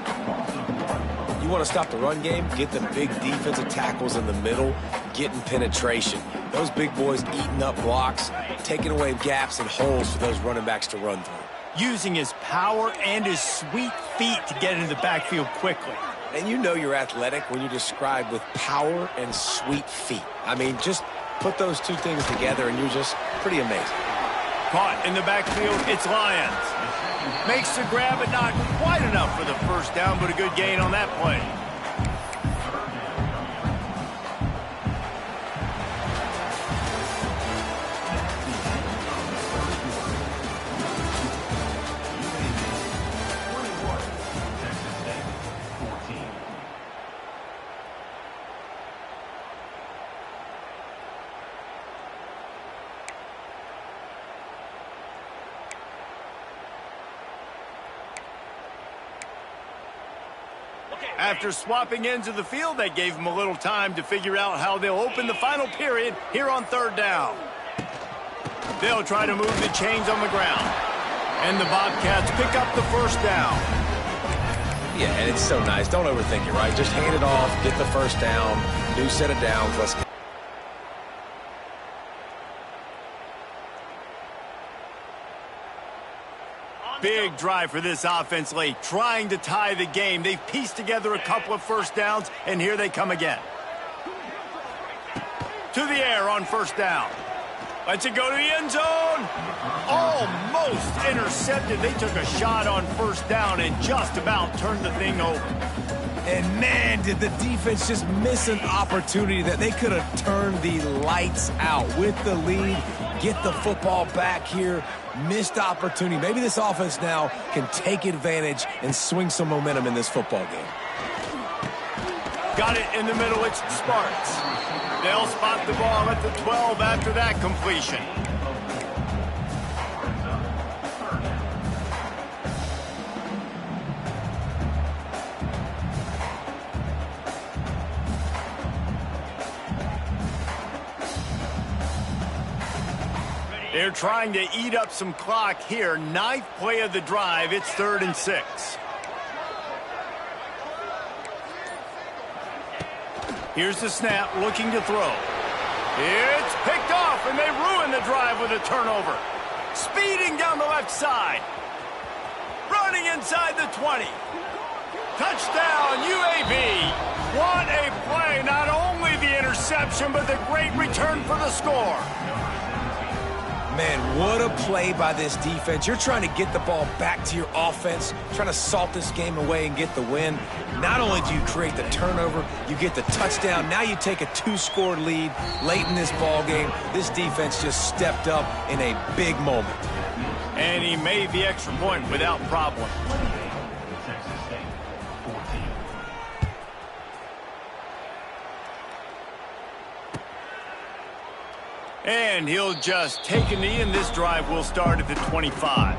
Speaker 2: You want to stop the run game? Get the big defensive tackles in the middle, getting penetration. Those big boys eating up blocks, taking away gaps and holes for those running backs to run through.
Speaker 1: Using his power and his sweet feet to get into the backfield quickly.
Speaker 2: And you know you're athletic when you're described with power and sweet feet. I mean, just put those two things together and you're just pretty amazing.
Speaker 1: Caught in the backfield, it's Lyons. Makes the grab, but not quite enough for the first down, but a good gain on that play. After swapping ends of the field, that gave them a little time to figure out how they'll open the final period here on third down. They'll try to move the chains on the ground. And the Bobcats pick up the first down.
Speaker 2: Yeah, and it's so nice. Don't overthink it, right? Just hand it off, get the first down, new set of downs, let's go.
Speaker 1: Big drive for this offense late, trying to tie the game. They've pieced together a couple of first downs, and here they come again. To the air on first down. Lets it go to the end zone. Almost intercepted. They took a shot on first down and just about turned the thing over.
Speaker 2: And man, did the defense just miss an opportunity that they could have turned the lights out with the lead, get the football back here. Missed opportunity. Maybe this offense now can take advantage and swing some momentum in this football game.
Speaker 1: Got it in the middle. It's Sparks. They'll spot the ball at the 12 after that completion. They're trying to eat up some clock here. Ninth play of the drive. It's 3rd and 6. Here's the snap, looking to throw. It's picked off, and they ruin the drive with a turnover. Speeding down the left side. Running inside the 20. Touchdown, UAB. What a play. Not only the interception, but the great return for the score.
Speaker 2: Man, what a play by this defense. You're trying to get the ball back to your offense, trying to salt this game away and get the win. Not only do you create the turnover, you get the touchdown. Now you take a 2-score lead late in this ball game. This defense just stepped up in a big moment.
Speaker 1: And he made the extra point without problem. And he'll just take a knee, and this drive will start at the 25.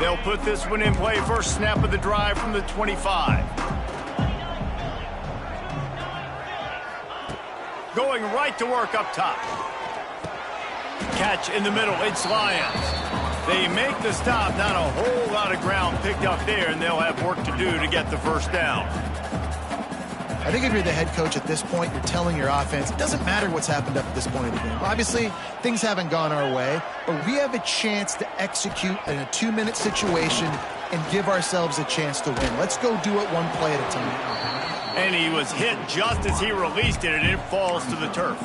Speaker 1: They'll put this one in play. First snap of the drive from the 25. Going right to work up top. Catch in the middle. It's Lyons. They make the stop. Not a whole lot of ground picked up there, and they'll have work to do to get the first down.
Speaker 3: I think if you're the head coach at this point, you're telling your offense, it doesn't matter what's happened up at this point in the game. Obviously, things haven't gone our way, but we have a chance to execute in a 2-minute situation and give ourselves a chance to win. Let's go do it one play at a time.
Speaker 1: And he was hit just as he released it, and it falls to the turf.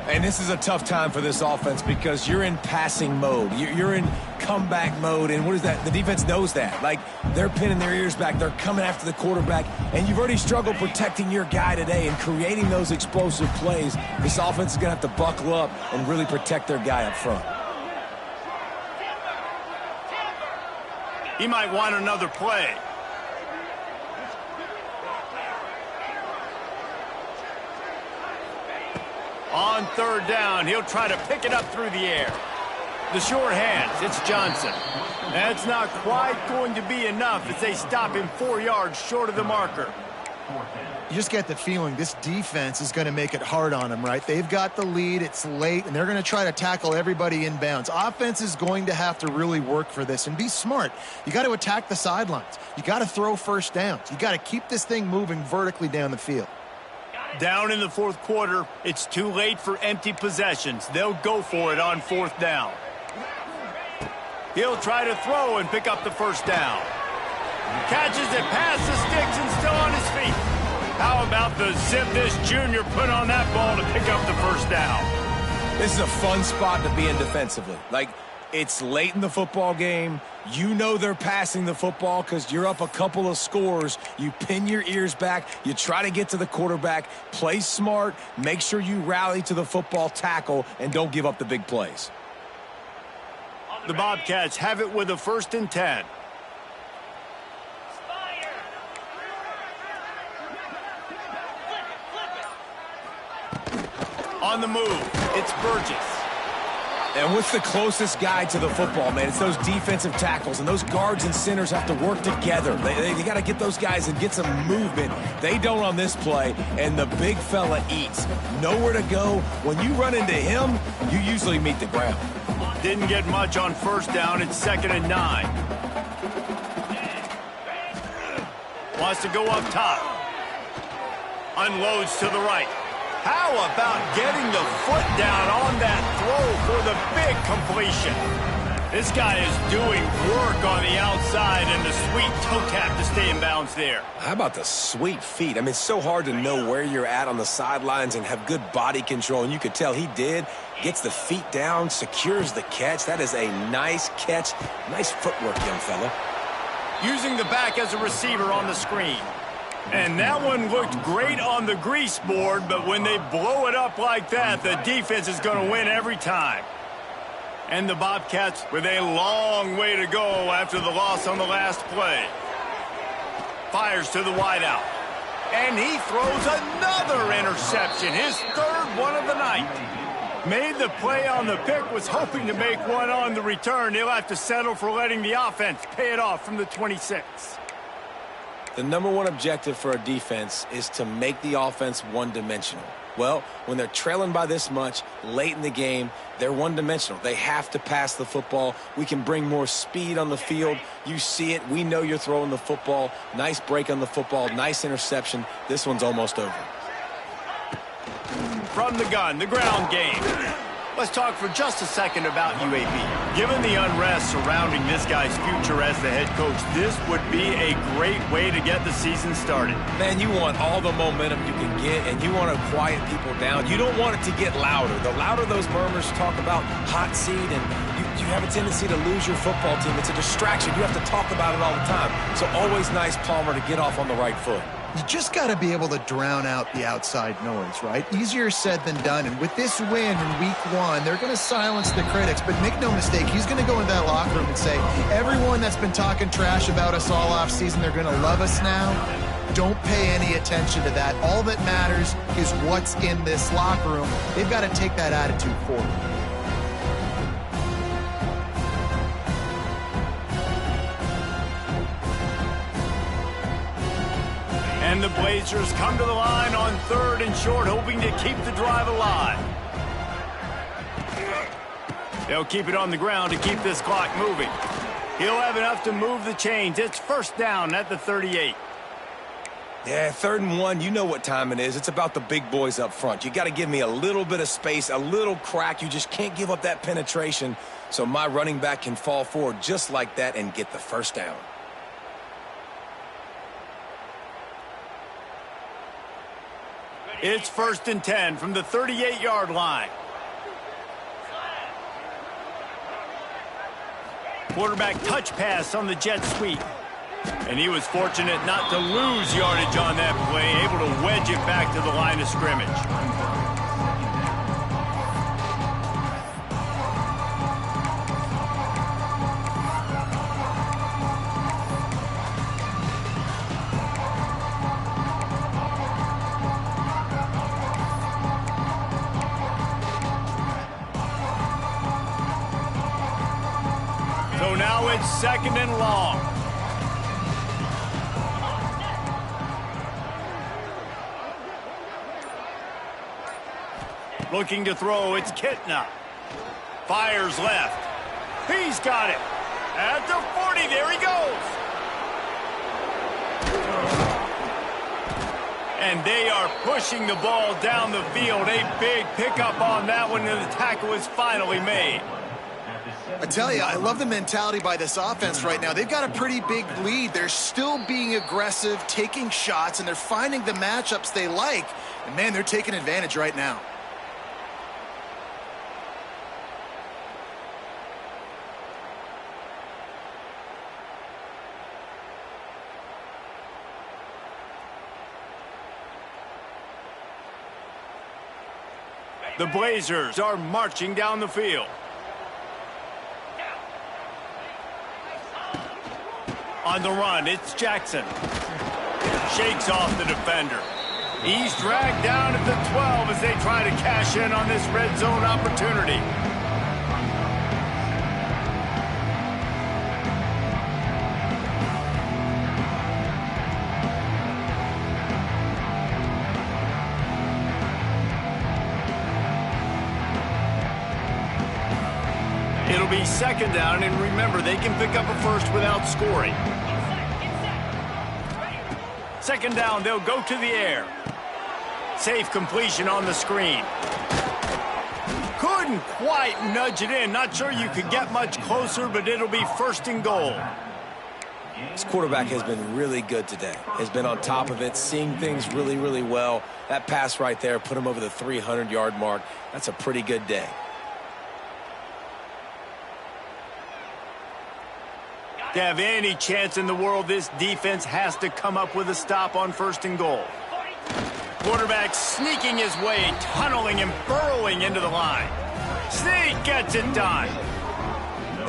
Speaker 2: And this is a tough time for this offense because you're in passing mode. You're in comeback mode, and what is that? The defense knows that. Like, they're pinning their ears back. They're coming after the quarterback, and you've already struggled protecting your guy today and creating those explosive plays. This offense is going to have to buckle up and really protect their guy up front.
Speaker 1: He might want another play. On third down, he'll try to pick it up through the air. The short hands, it's Johnson. That's not quite going to be enough as they stop him 4 yards short of the marker.
Speaker 3: You just get the feeling this defense is going to make it hard on them, right? They've got the lead, it's late, and they're going to try to tackle everybody inbounds. Offense is going to have to really work for this and be smart. You got to attack the sidelines. You got to throw first downs. You got to keep this thing moving vertically down the field.
Speaker 1: Down in the fourth quarter, it's too late for empty possessions. They'll go for it on fourth down. He'll try to throw and pick up the first down. Catches it past the sticks and still on his feet. How about the zip this junior put on that ball to pick up the first down?
Speaker 2: This is a fun spot to be in defensively. Like, it's late in the football game. You know they're passing the football because you're up a couple of scores. You pin your ears back. You try to get to the quarterback. Play smart. Make sure you rally to the football tackle and don't give up the big plays.
Speaker 1: The Bobcats have it with a 1st and 10. On the move, it's Burgess.
Speaker 2: And what's the closest guy to the football, man? It's those defensive tackles, and those guards and centers have to work together. They got to get those guys and get some movement. They don't on this play, and the big fella eats. Nowhere to go. When you run into him, you usually meet the ground.
Speaker 1: Didn't get much on first down. It's 2nd and 9. Wants to go up top. Unloads to the right. How about getting the foot down on that throw for the big completion? This guy is doing work on the outside and the sweet toe tap to stay in bounds there.
Speaker 2: How about the sweet feet? I mean, it's so hard to know where you're at on the sidelines and have good body control, and you could tell he did. Gets the feet down, secures the catch. That is a nice catch. Nice footwork, young fella.
Speaker 1: Using the back as a receiver on the screen. And that one looked great on the grease board, but when they blow it up like that, the defense is going to win every time. And the Bobcats with a long way to go after the loss on the last play. Fires to the wideout. And he throws another interception, his 3rd one of the night. Made the play on the pick, was hoping to make one on the return. He'll have to settle for letting the offense pay it off from the 26.
Speaker 2: The number one objective for a defense is to make the offense one-dimensional. Well, when they're trailing by this much late in the game, they're one-dimensional. They have to pass the football. We can bring more speed on the field. You see it. We know you're throwing the football. Nice break on the football. Nice interception. This one's almost over.
Speaker 1: From the gun, the ground game. Let's talk for just a second about UAB. Given the unrest surrounding this guy's future as the head coach, this would be a great way to get the season started.
Speaker 2: Man, you want all the momentum you can get, and you want to quiet people down. You don't want it to get louder. The louder those murmurs talk about hot seat, and you have a tendency to lose your football team. It's a distraction. You have to talk about it all the time. So always nice, Palmer, to get off on the right foot.
Speaker 3: You just got to be able to drown out the outside noise, right? Easier said than done. And with this win in week 1, they're going to silence the critics. But make no mistake, he's going to go into that locker room and say, everyone that's been talking trash about us all off season, they're going to love us now. Don't pay any attention to that. All that matters is what's in this locker room. They've got to take that attitude forward.
Speaker 1: And the Blazers come to the line on 3rd and short, hoping to keep the drive alive. They'll keep it on the ground to keep this clock moving. He'll have enough to move the chains. It's first down at the 38.
Speaker 2: Yeah, 3rd and 1, you know what time it is. It's about the big boys up front. You got to give me a little bit of space, a little crack. You just can't give up that penetration so my running back can fall forward just like that and get the first down.
Speaker 1: It's 1st and 10 from the 38-yard line. Quarterback touch pass on the jet sweep. And he was fortunate not to lose yardage on that play, able to wedge it back to the line of scrimmage. So now it's 2nd and long. Looking to throw, it's Kitna. Fires left. He's got it. At the 40, there he goes. And they are pushing the ball down the field. A big pickup on that one, and the tackle is finally made.
Speaker 3: I tell you, I love the mentality by this offense right now. They've got a pretty big lead. They're still being aggressive, taking shots, and they're finding the matchups they like. And, man, they're taking advantage right now.
Speaker 1: The Blazers are marching down the field. On the run, it's Jackson. Shakes off the defender. He's dragged down at the 12 as they try to cash in on this red zone opportunity. It'll be 2nd down, and remember, they can pick up a first without scoring. 2nd down, they'll go to the air. Safe completion on the screen. Couldn't quite nudge it in. Not sure you could get much closer, but it'll be 1st and goal.
Speaker 2: This quarterback has been really good today. Has been on top of it, seeing things really, really well. That pass right there put him over the 300-yard mark. That's a pretty good day.
Speaker 1: To have any chance in the world, this defense has to come up with a stop on 1st and goal. Quarterback sneaking his way, tunneling and burrowing into the line. Sneak gets it done.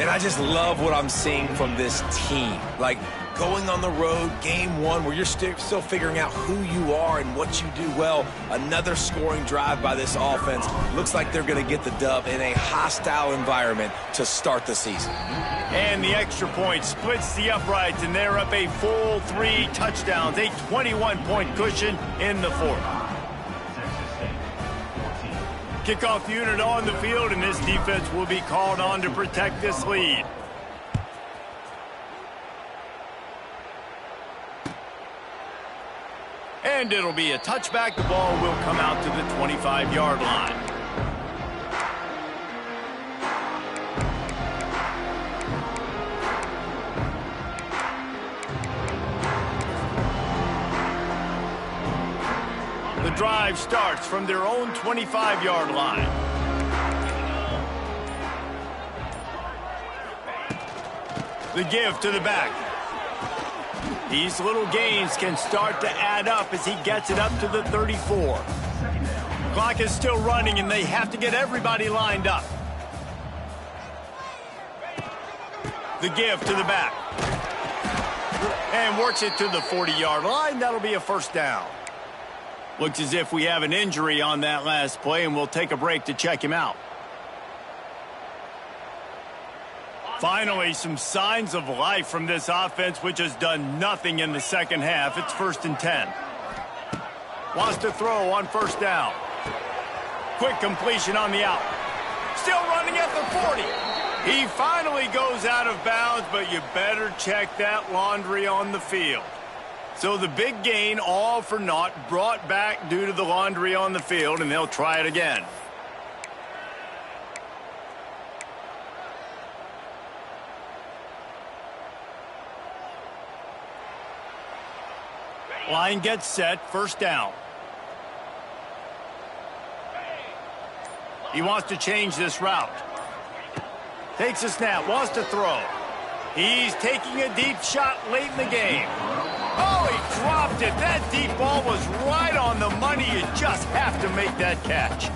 Speaker 2: And I just love what I'm seeing from this team. Like, going on the road, game 1, where you're still figuring out who you are and what you do well. Another scoring drive by this offense. Looks like they're going to get the dub in a hostile environment to start the season.
Speaker 1: And the extra point splits the uprights, and they're up a full 3 touchdowns, a 21-point cushion in the 4th. Kickoff unit on the field, and this defense will be called on to protect this lead. And it'll be a touchback. The ball will come out to the 25-yard line. The drive starts from their own 25-yard line. The give to the back. These little gains can start to add up as he gets it up to the 34. Clock is still running, and they have to get everybody lined up. The give to the back. And works it to the 40-yard line. That'll be a 1st down. Looks as if we have an injury on that last play, and we'll take a break to check him out. Finally, some signs of life from this offense, which has done nothing in the second half. It's 1st and 10. Wants to throw on 1st down. Quick completion on the out. Still running at the 40. He finally goes out of bounds, but you better check that laundry on the field. So the big gain, all for naught, brought back due to the laundry on the field, and they'll try it again. Line gets set, first down. He wants to change this route. Takes a snap, wants to throw. He's taking a deep shot late in the game. Oh, he dropped it. That deep ball was right on the money. You just have to make that catch.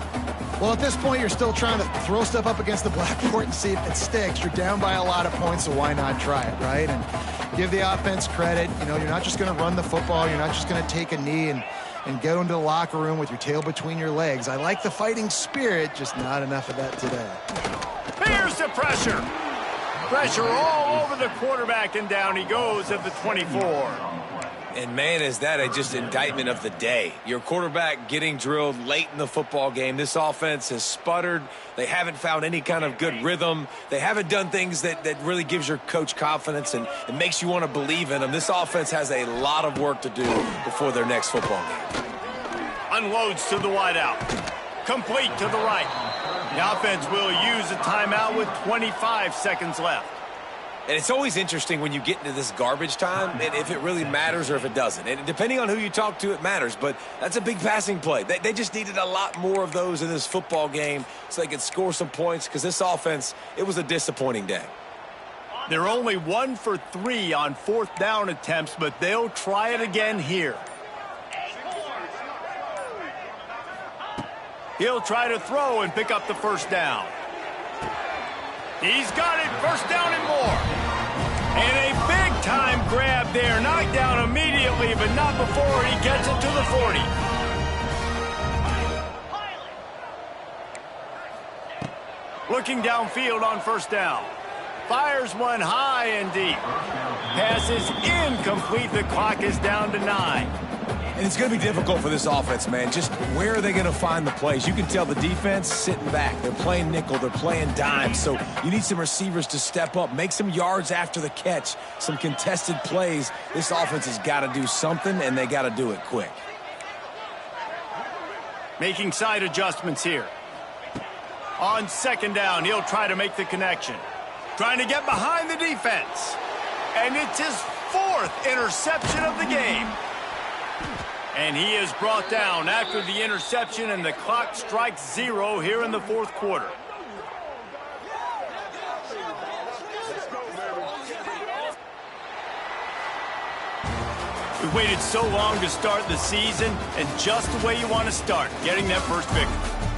Speaker 3: Well, at this point, you're still trying to throw stuff up against the blackboard and see if it sticks. You're down by a lot of points, so why not try it, right? And give the offense credit. You know, you're not just going to run the football. You're not just going to take a knee and go into the locker room with your tail between your legs. I like the fighting spirit, just not enough of that today.
Speaker 1: Here's the pressure. Pressure all over the quarterback, and down he goes at the 24.
Speaker 2: And, man, is that just indictment of the day. Your quarterback getting drilled late in the football game. This offense has sputtered. They haven't found any kind of good rhythm. They haven't done things that really gives your coach confidence and it makes you want to believe in them. This offense has a lot of work to do before their next football game.
Speaker 1: Unloads to the wideout. Complete to the right. The offense will use a timeout with 25 seconds left.
Speaker 2: And it's always interesting when you get into this garbage time, and if it really matters or if it doesn't. And depending on who you talk to, it matters. But that's a big passing play. They just needed a lot more of those in this football game so they could score some points because this offense, it was a disappointing day.
Speaker 1: They're only 1 for 3 on fourth down attempts, but they'll try it again here. He'll try to throw and pick up the first down. He's got it, first down and more. And a big-time grab there. Knocked down immediately, but not before he gets it to the 40. Looking downfield on first down. Fires one high and deep. Pass is incomplete. The clock is down to 9.
Speaker 2: And it's going to be difficult for this offense, man. Just where are they going to find the plays? You can tell the defense sitting back. They're playing nickel. They're playing dime. So you need some receivers to step up, make some yards after the catch, some contested plays. This offense has got to do something, and they got to do it quick.
Speaker 1: Making side adjustments here. On second down, he'll try to make the connection. Trying to get behind the defense. And it's his 4th interception of the game. And he is brought down after the interception, and the clock strikes 0 here in the fourth quarter. We waited so long to start the season, and just the way you want to start, getting that first victory.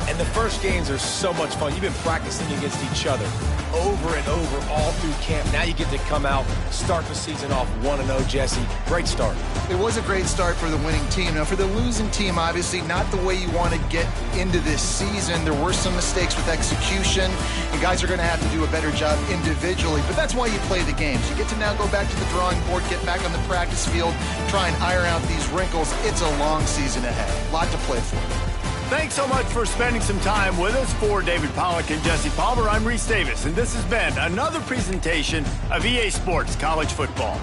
Speaker 2: And the first games are so much fun. You've been practicing against each other over and over all through camp. Now you get to come out, start the season off 1-0, Jesse. Great start.
Speaker 3: It was a great start for the winning team. Now, for the losing team, obviously not the way you want to get into this season. There were some mistakes with execution, and guys are going to have to do a better job individually. But that's why you play the games. You get to now go back to the drawing board, get back on the practice field, try and iron out these wrinkles. It's a long season ahead. A lot to play for.
Speaker 1: Thanks so much for spending some time with us. For David Pollack and Jesse Palmer, I'm Reese Davis, and this has been another presentation of EA Sports College Football.